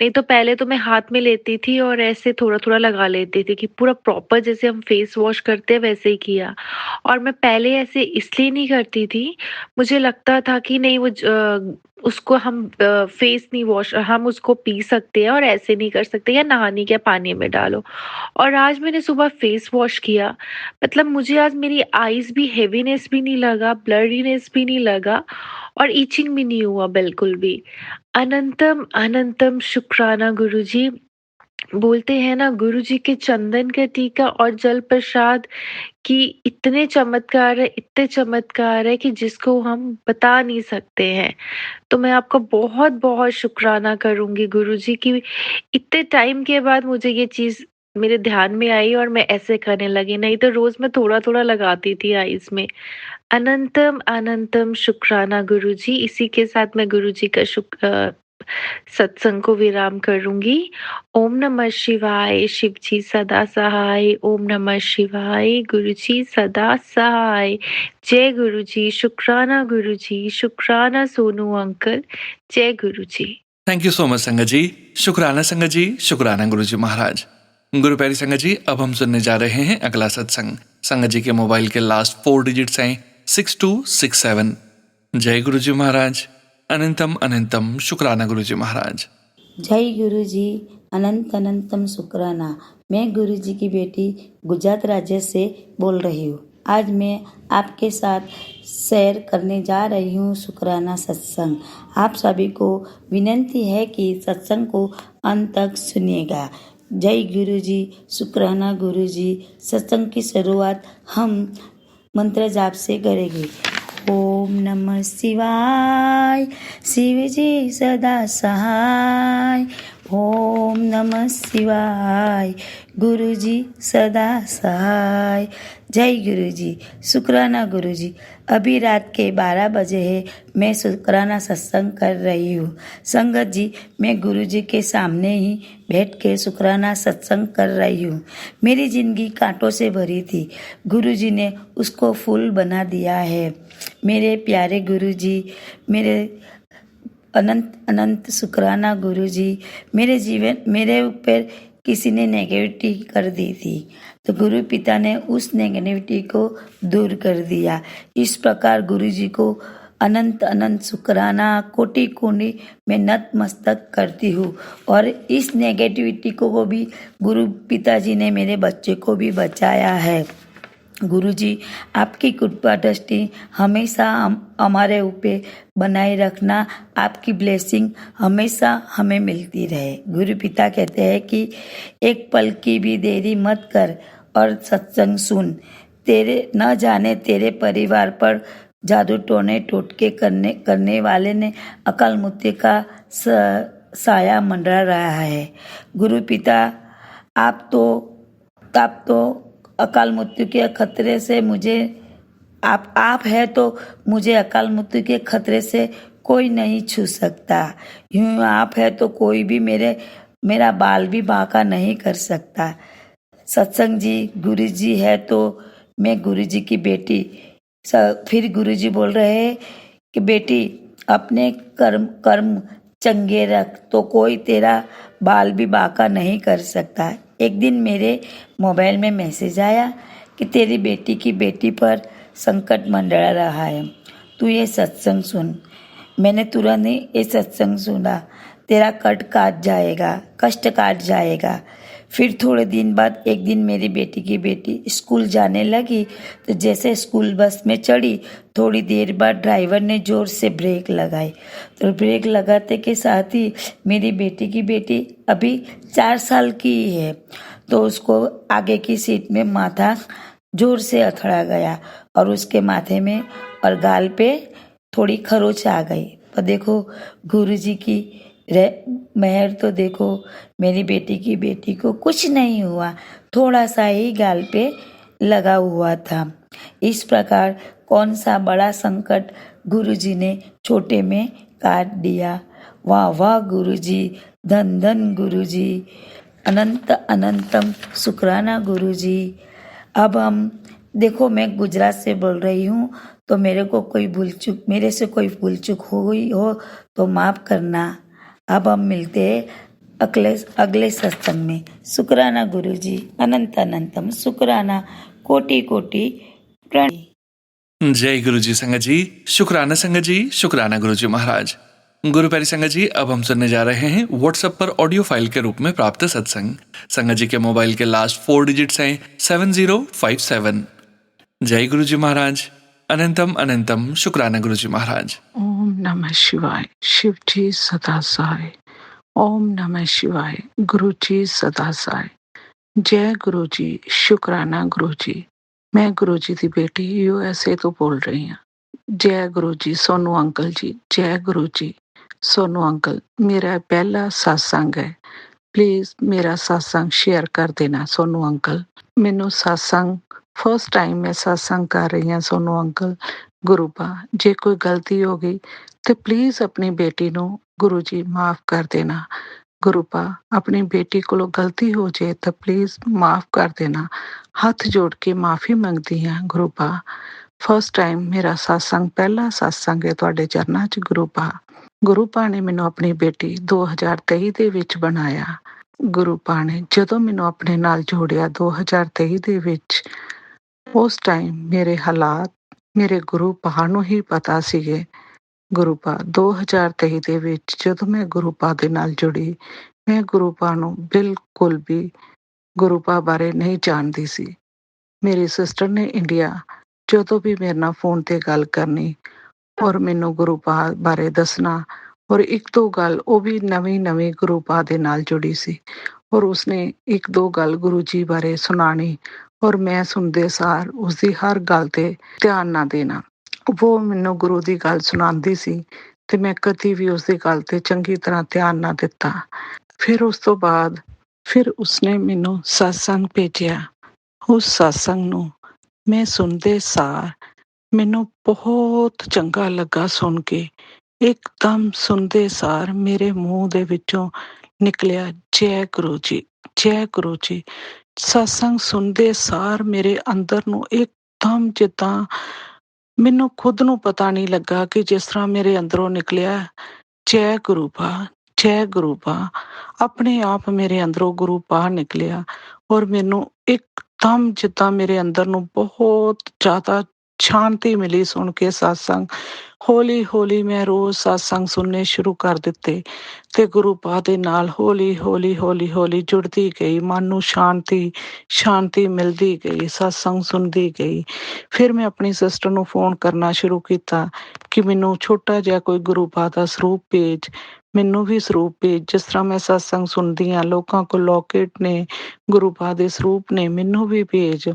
नहीं तो पहले तो मैं हाथ में लेती थी और ऐसे थोड़ा थोड़ा लगा लेती थी, कि पूरा प्रॉपर जैसे हम फेस वॉश करते हैं वैसे ही किया। और मैं पहले ऐसे इसलिए नहीं करती थी, मुझे लगता था कि नहीं वो उसको हम फेस नहीं वॉश, हम उसको पी सकते हैं और ऐसे नहीं कर सकते, या नहाने के पानी में डालो। और आज मैंने सुबह फेस वॉश किया, मतलब मुझे आज मेरी आईज भी हेवीनेस भी नहीं लगा, ब्लरीनेस भी नहीं लगा, और ईचिंग भी नहीं हुआ बिल्कुल भी। अनंतम अनंतम शुक्राना गुरु जी। बोलते हैं ना, गुरु जी के चंदन का टीका और जल प्रसाद की इतने चमत्कार है, इतने चमत्कार है कि जिसको हम बता नहीं सकते हैं। तो मैं आपका बहुत बहुत शुक्राना करूंगी गुरु जी की, इतने टाइम के बाद मुझे ये चीज मेरे ध्यान में आई और मैं ऐसे करने लगी। नहीं तो रोज मैं थोड़ा थोड़ा लगाती थी आईज में। अनंतम अनंतम शुक्राना गुरु जी। इसी के साथ मैं गुरु जी का सत्संग को विराम करूंगी। ओम नमः शिवाय, शिव जी सदा सहाय। ओम नमः शिवाय, गुरु जी सदा सहाय। जय गुरु जी। शुक्राना गुरु जी, शुक्राना सोनू अंकल। जय गुरु जी। थैंक यू सो मच संगत जी। शुक्राना संगत जी, शुक्राना गुरुजी महाराज। गुरु प्यारी संगत जी, अब हम सुनने जा रहे हैं अगला सत्संग। संगत जी के मोबाइल के लास्ट 4 डिजिट्स हैं 6267। जय गुरुजी महाराज, अनंतम अनंतम शुक्राना गुरुजी महाराज। जय गुरु जी, अनंत अनंतम शुक्राना। मैं गुरु जी की बेटी गुजरात राज्य से बोल रही हूँ। आज मैं आपके साथ शेयर करने जा रही हूँ शुक्राना सत्संग। आप सभी को विनंती है कि सत्संग को अंत तक सुनिएगा। जय गुरु जी, शुक्राना गुरु जी। सत्संग की शुरुआत हम मंत्र जाप से करेंगे। ओम नमः शिवाय, शिव जी सदा सहाय। ओम नमः शिवाय। गुरु जी सदा सहाय। जय गुरु जी। शुक्राना गुरु जी। अभी रात के 12 बजे है। मैं शुक्राना सत्संग कर रही हूँ। संगत जी, मैं गुरु जी के सामने ही बैठ के शुक्राना सत्संग कर रही हूँ। मेरी जिंदगी कांटों से भरी थी, गुरु जी ने उसको फूल बना दिया है। मेरे प्यारे गुरु जी, मेरे अनंत अनंत शुक्राना गुरु जी। मेरे ऊपर किसी ने नेगेटिविटी कर दी थी, तो गुरु पिता ने उस नेगेटिविटी को दूर कर दिया। इस प्रकार गुरु जी को अनंत अनंत शुक्राना कोटि कोटि में नतमस्तक करती हूँ। और इस नेगेटिविटी को भी गुरु पिताजी ने मेरे बच्चे को भी बचाया है। गुरु जी, आपकी कृपा दृष्टि हमेशा हमारे ऊपर बनाए रखना। आपकी ब्लेसिंग हमेशा हमें मिलती रहे। गुरु पिता कहते हैं कि एक पल की भी देरी मत कर और सत्संग सुन। तेरे न जाने तेरे परिवार पर जादू टोने टोटके करने वाले ने अकाल मृत्यु का साया मंडरा रहा है। गुरु पिता, आप तो अकाल मृत्यु के खतरे से मुझे आप है तो मुझे अकाल मृत्यु के खतरे से कोई नहीं छू सकता। यूं आप है तो कोई भी मेरा बाल भी बांका नहीं कर सकता। सत्संग जी, गुरु जी है तो मैं गुरु जी की बेटी। फिर गुरु जी बोल रहे हैं कि बेटी, अपने कर्म चंगे रख तो कोई तेरा बाल भी बांका नहीं कर सकता। एक दिन मेरे मोबाइल में मैसेज आया कि तेरी बेटी की बेटी पर संकट मंडरा रहा है, तू ये सत्संग सुन। मैंने तुरंत ही ये सत्संग सुना। तेरा कष्ट काट जाएगा। फिर थोड़े दिन बाद एक दिन मेरी बेटी की बेटी स्कूल जाने लगी, तो जैसे स्कूल बस में चढ़ी, थोड़ी देर बाद ड्राइवर ने जोर से ब्रेक लगाई। तो ब्रेक लगाते के साथ ही मेरी बेटी की बेटी अभी 4 साल की ही है, तो उसको आगे की सीट में माथा जोर से अथड़ा गया और उसके माथे में और गाल पे थोड़ी खरोच आ गई। पर देखो गुरु जी की मेहर, तो देखो मेरी बेटी की बेटी को कुछ नहीं हुआ, थोड़ा सा ही गाल पे लगा हुआ था। इस प्रकार कौन सा बड़ा संकट गुरु जी ने छोटे में काट दिया। वाह वाह गुरु जी, धन धन गुरु जी, अनंत अनंतम शुक्राना गुरु जी। अब हम देखो, मैं गुजरात से बोल रही हूँ, तो मेरे से कोई भूल चूक हो गई हो तो माफ करना। अब हम मिलते हैं अगले सत्संग में। शुक्राना गुरु जी, अनंत अनंतम शुक्राना, कोटि कोटि प्रणित। जय गुरु जी संगत जी। शुक्राना संगत जी, शुक्राना गुरु जी महाराज। गुरु प्यारी संगत जी, अब हम सुनने जा रहे हैं व्हाट्सएप पर ऑडियो फाइल के रूप में प्राप्त सत्संग। संगत जी के मोबाइल के लास्ट 4 डिजिट्स हैं 7057। जय गुरु जी महाराज। अनंतम अनंतम शुक्राना गुरु जी महाराज। ओम नमः शिवाय। शिव जी सदा सहाय। ओम नमः शिवाय। गुरु जी सदा सहाय। जय गुरु जी। शुक्राना गुरु जी। मैं गुरु जी की बेटी यूएसए तो बोल रही हूँ। जय गुरु जी सोनू अंकल जी। जय गुरु जी सोनू अंकल। मेरा पहला सत्संग है, प्लीज मेरा सत्संग शेयर कर देना सोनू अंकल। मैनू सत्संग फर्स्ट टाइम मैं सत्संग कर रही हूँ सोनू अंकल। गुरुपा, जे कोई गलती हो गई तो प्लीज अपनी बेटी नू गुरु जी माफ कर देना। गुरुपा, अपनी बेटी को गलती हो जाए तो प्लीज माफ कर देना। हथ जोड़ के माफी मंगती हैं गुरुपा। फर्स्ट टाइम मेरा सत्संग, पहला सत्संग है तुहाडे चरनां च गुरुपा। गुरुपा ने मैनू अपनी बेटी 2023 ਦੇ ਵਿੱਚ ਬਣਾਇਆ। ਗੁਰੂਪਾ ਨੇ ਜਦੋਂ ਮੈਨੂੰ ਆਪਣੇ ਨਾਲ ਜੋੜਿਆ 2023 ਦੇ ਵਿੱਚ, ਉਸ ਟਾਈਮ ਮੇਰੇ ਹਾਲਾਤ ਮੇਰੇ ਗੁਰੂਪਾ ਨੂੰ ਹੀ ਪਤਾ ਸੀਗੇ। ਗੁਰੂਪਾ 2023 ਦੇ ਵਿੱਚ ਜਦੋਂ ਮੈਂ ਗੁਰੂਪਾ ਦੇ ਨਾਲ ਜੁੜੀ, ਮੈਂ ਗੁਰੂਪਾ ਨੂੰ ਬਿਲਕੁਲ ਵੀ ਗੁਰੂਪਾ ਬਾਰੇ ਨਹੀਂ ਜਾਣਦੀ ਸੀ। ਮੇਰੀ ਸਿਸਟਰ ਨੇ ਇੰਡੀਆ ਜਦੋਂ ਵੀ ਮੇਰੇ ਨਾਲ ਫੋਨ ਤੇ ਗੱਲ ਕਰਨੀ ਔਰ ਮੈਨੂੰ ਗੁਰੂਪਾ ਬਾਰੇ ਦੱਸਣਾ, ਔਰ ਇੱਕ ਦੋ ਗੱਲ ਉਹ ਵੀ ਨਵੀਂ ਗੁਰੂਪਾ ਦੇ ਨਾਲ ਜੁੜੀ ਸੀ, ਔਰ ਉਸਨੇ ਇੱਕ ਦੋ ਗੱਲ ਗੁਰੂ ਜੀ ਬਾਰੇ ਸੁਣਾਣੀ, ਔਰ ਮੈਂ ਸੁਣਦੇ ਸਾਰ ਉਸਦੀ ਹਰ ਗੱਲ ਤੇ ਧਿਆਨ ਨਾ ਦੇਣਾ। ਉਹ ਮੈਨੂੰ ਗੁਰੂ ਦੀ ਗੱਲ ਸੁਣਾਉਂਦੀ ਸੀ ਤੇ ਮੈਂ ਕਦੀ ਵੀ ਉਸਦੀ ਗੱਲ ਤੇ ਚੰਗੀ ਤਰ੍ਹਾਂ ਧਿਆਨ ਨਾ ਦਿੱਤਾ। ਫਿਰ ਉਸ ਤੋਂ ਬਾਅਦ ਫਿਰ ਉਸਨੇ ਮੈਨੂੰ ਸਤਸੰਗ ਭੇਜਿਆ। ਉਸ ਸਤਸੰਗ ਨੂੰ ਮੈਂ ਸੁਣਦੇ ਸਾਰ ਮੈਨੂੰ ਬਹੁਤ ਚੰਗਾ ਲੱਗਾ ਸੁਣ ਕੇ। ਇੱਕਦਮ ਸੁਣਦੇ ਸਾਰ ਮੇਰੇ ਮੂੰਹ ਦੇ ਵਿੱਚੋਂ ਨਿਕਲਿਆ ਜੈ ਗੁਰੂ ਜੀ, ਜੈ ਗੁਰੂ ਜੀ। ਸਤਸੰਗ ਸੁਣਦੇ ਸਾਰ ਮੇਰੇ ਅੰਦਰ ਨੂੰ ਇੱਕਦਮ ਜਿੱਦਾਂ ਮੈਨੂੰ ਖੁਦ ਨੂੰ ਪਤਾ ਨਹੀਂ ਲੱਗਾ ਕਿ ਜਿਸ ਤਰ੍ਹਾਂ ਮੇਰੇ ਅੰਦਰੋਂ ਨਿਕਲਿਆ ਜੈ ਗੁਰੂ ਬਾ, ਜੈ ਗੁਰੂ ਬਾ। ਆਪਣੇ ਆਪ ਮੇਰੇ ਅੰਦਰੋਂ ਗੁਰੂ ਬਾ ਨਿਕਲਿਆ ਔਰ ਮੈਨੂੰ ਇੱਕਦਮ ਜਿੱਦਾਂ ਮੇਰੇ ਅੰਦਰ ਨੂੰ ਬਹੁਤ ਜ਼ਿਆਦਾ ਸ਼ਾਂਤੀ ਮਿਲੀ ਸੁਣ ਕੇ ਸਤਸੰਗ। ਹੌਲੀ ਹੌਲੀ ਮੈਂ ਰੋਜ਼ ਸਤਸੰਗ ਸੁਣਨੇ ਸ਼ੁਰੂ ਕਰ ਦਿੱਤੇ ਤੇ ਗੁਰੂ ਬਾ ਦੇ ਨਾਲ ਹੌਲੀ ਹੌਲੀ ਹੌਲੀ ਹੌਲੀ ਜੁੜਦੀ ਗਈ। ਮਨ ਨੂੰ ਸ਼ਾਂਤੀ ਸ਼ਾਂਤੀ ਮਿਲਦੀ ਗਈ, ਸਤਸੰਗ ਸੁਣਦੀ ਗਈ। ਫਿਰ ਮੈਂ ਆਪਣੀ ਸਿਸਟਰ ਨੂੰ ਫੋਨ ਕਰਨਾ ਸ਼ੁਰੂ ਕੀਤਾ ਕਿ ਮੈਨੂੰ ਛੋਟਾ ਜਿਹਾ ਕੋਈ ਗੁਰੂ ਬਾ ਦਾ ਸਰੂਪ ਭੇਜ, ਮੈਨੂੰ ਵੀ ਸਰੂਪ ਭੇਜ। ਜਿਸ ਤਰ੍ਹਾਂ ਮੈਂ ਸਤਸੰਗ ਸੁਣਦੀ ਹਾਂ, ਲੋਕਾਂ ਕੋਲ ਲੋਕੇਟ ਨੇ, ਗੁਰੂ ਬਾ ਦੇ ਸਰੂਪ ਨੇ, ਮੈਨੂੰ ਵੀ ਭੇਜ।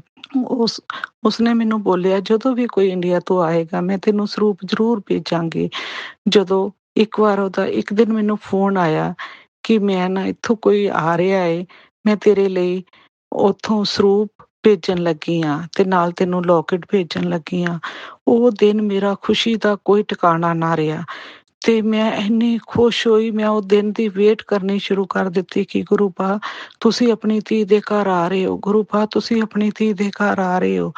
ਉਸਨੇ ਮੈਨੂੰ ਬੋਲਿਆ ਜਦੋਂ ਵੀ ਕੋਈ ਇੰਡੀਆ ਤੋਂ ਆਏਗਾ ਮੈਂ ਤੈਨੂੰ ਸਰੂਪ ਜ਼ਰੂਰ ਭੇਜਾਂਗੀ। ਜਦੋਂ ਇੱਕ ਵਾਰ ਉਹਦਾ ਇੱਕ ਦਿਨ ਮੈਨੂੰ ਫੋਨ ਆਇਆ ਕਿ ਮੈਂ ਨਾ ਇੱਥੋਂ ਕੋਈ ਆ ਰਿਹਾ ਏ, ਮੈਂ ਤੇਰੇ ਲਈ ਉੱਥੋਂ ਸਰੂਪ ਭੇਜਣ ਲੱਗੀ ਹਾਂ ਤੇ ਨਾਲ ਤੈਨੂੰ ਲੋਕੇਟ ਭੇਜਣ ਲੱਗੀ ਹਾਂ। ਉਹ ਦਿਨ ਮੇਰਾ ਖੁਸ਼ੀ ਦਾ ਕੋਈ ਟਿਕਾਣਾ ਨਾ ਰਿਹਾ ਤੇ ਮੈਂ ਇੰਨੀ ਖੁਸ਼ ਹੋਈ। ਮੈਂ ਉਹ ਦਿਨ ਦੀ ਵੇਟ ਕਰਨੀ ਸ਼ੁਰੂ ਕਰ ਦਿੱਤੀ ਕਿ ਗੁਰੂ ਬਾ ਤੁਸੀਂ ਆਪਣੀ ਧੀ ਦੇ ਘਰ ਆ ਰਹੇ ਹੋ, ਗੁਰੂ ਬਾ ਤੁਸੀਂ ਆਪਣੀ ਧੀ ਦੇ ਘਰ ਆ ਰਹੇ ਹੋ।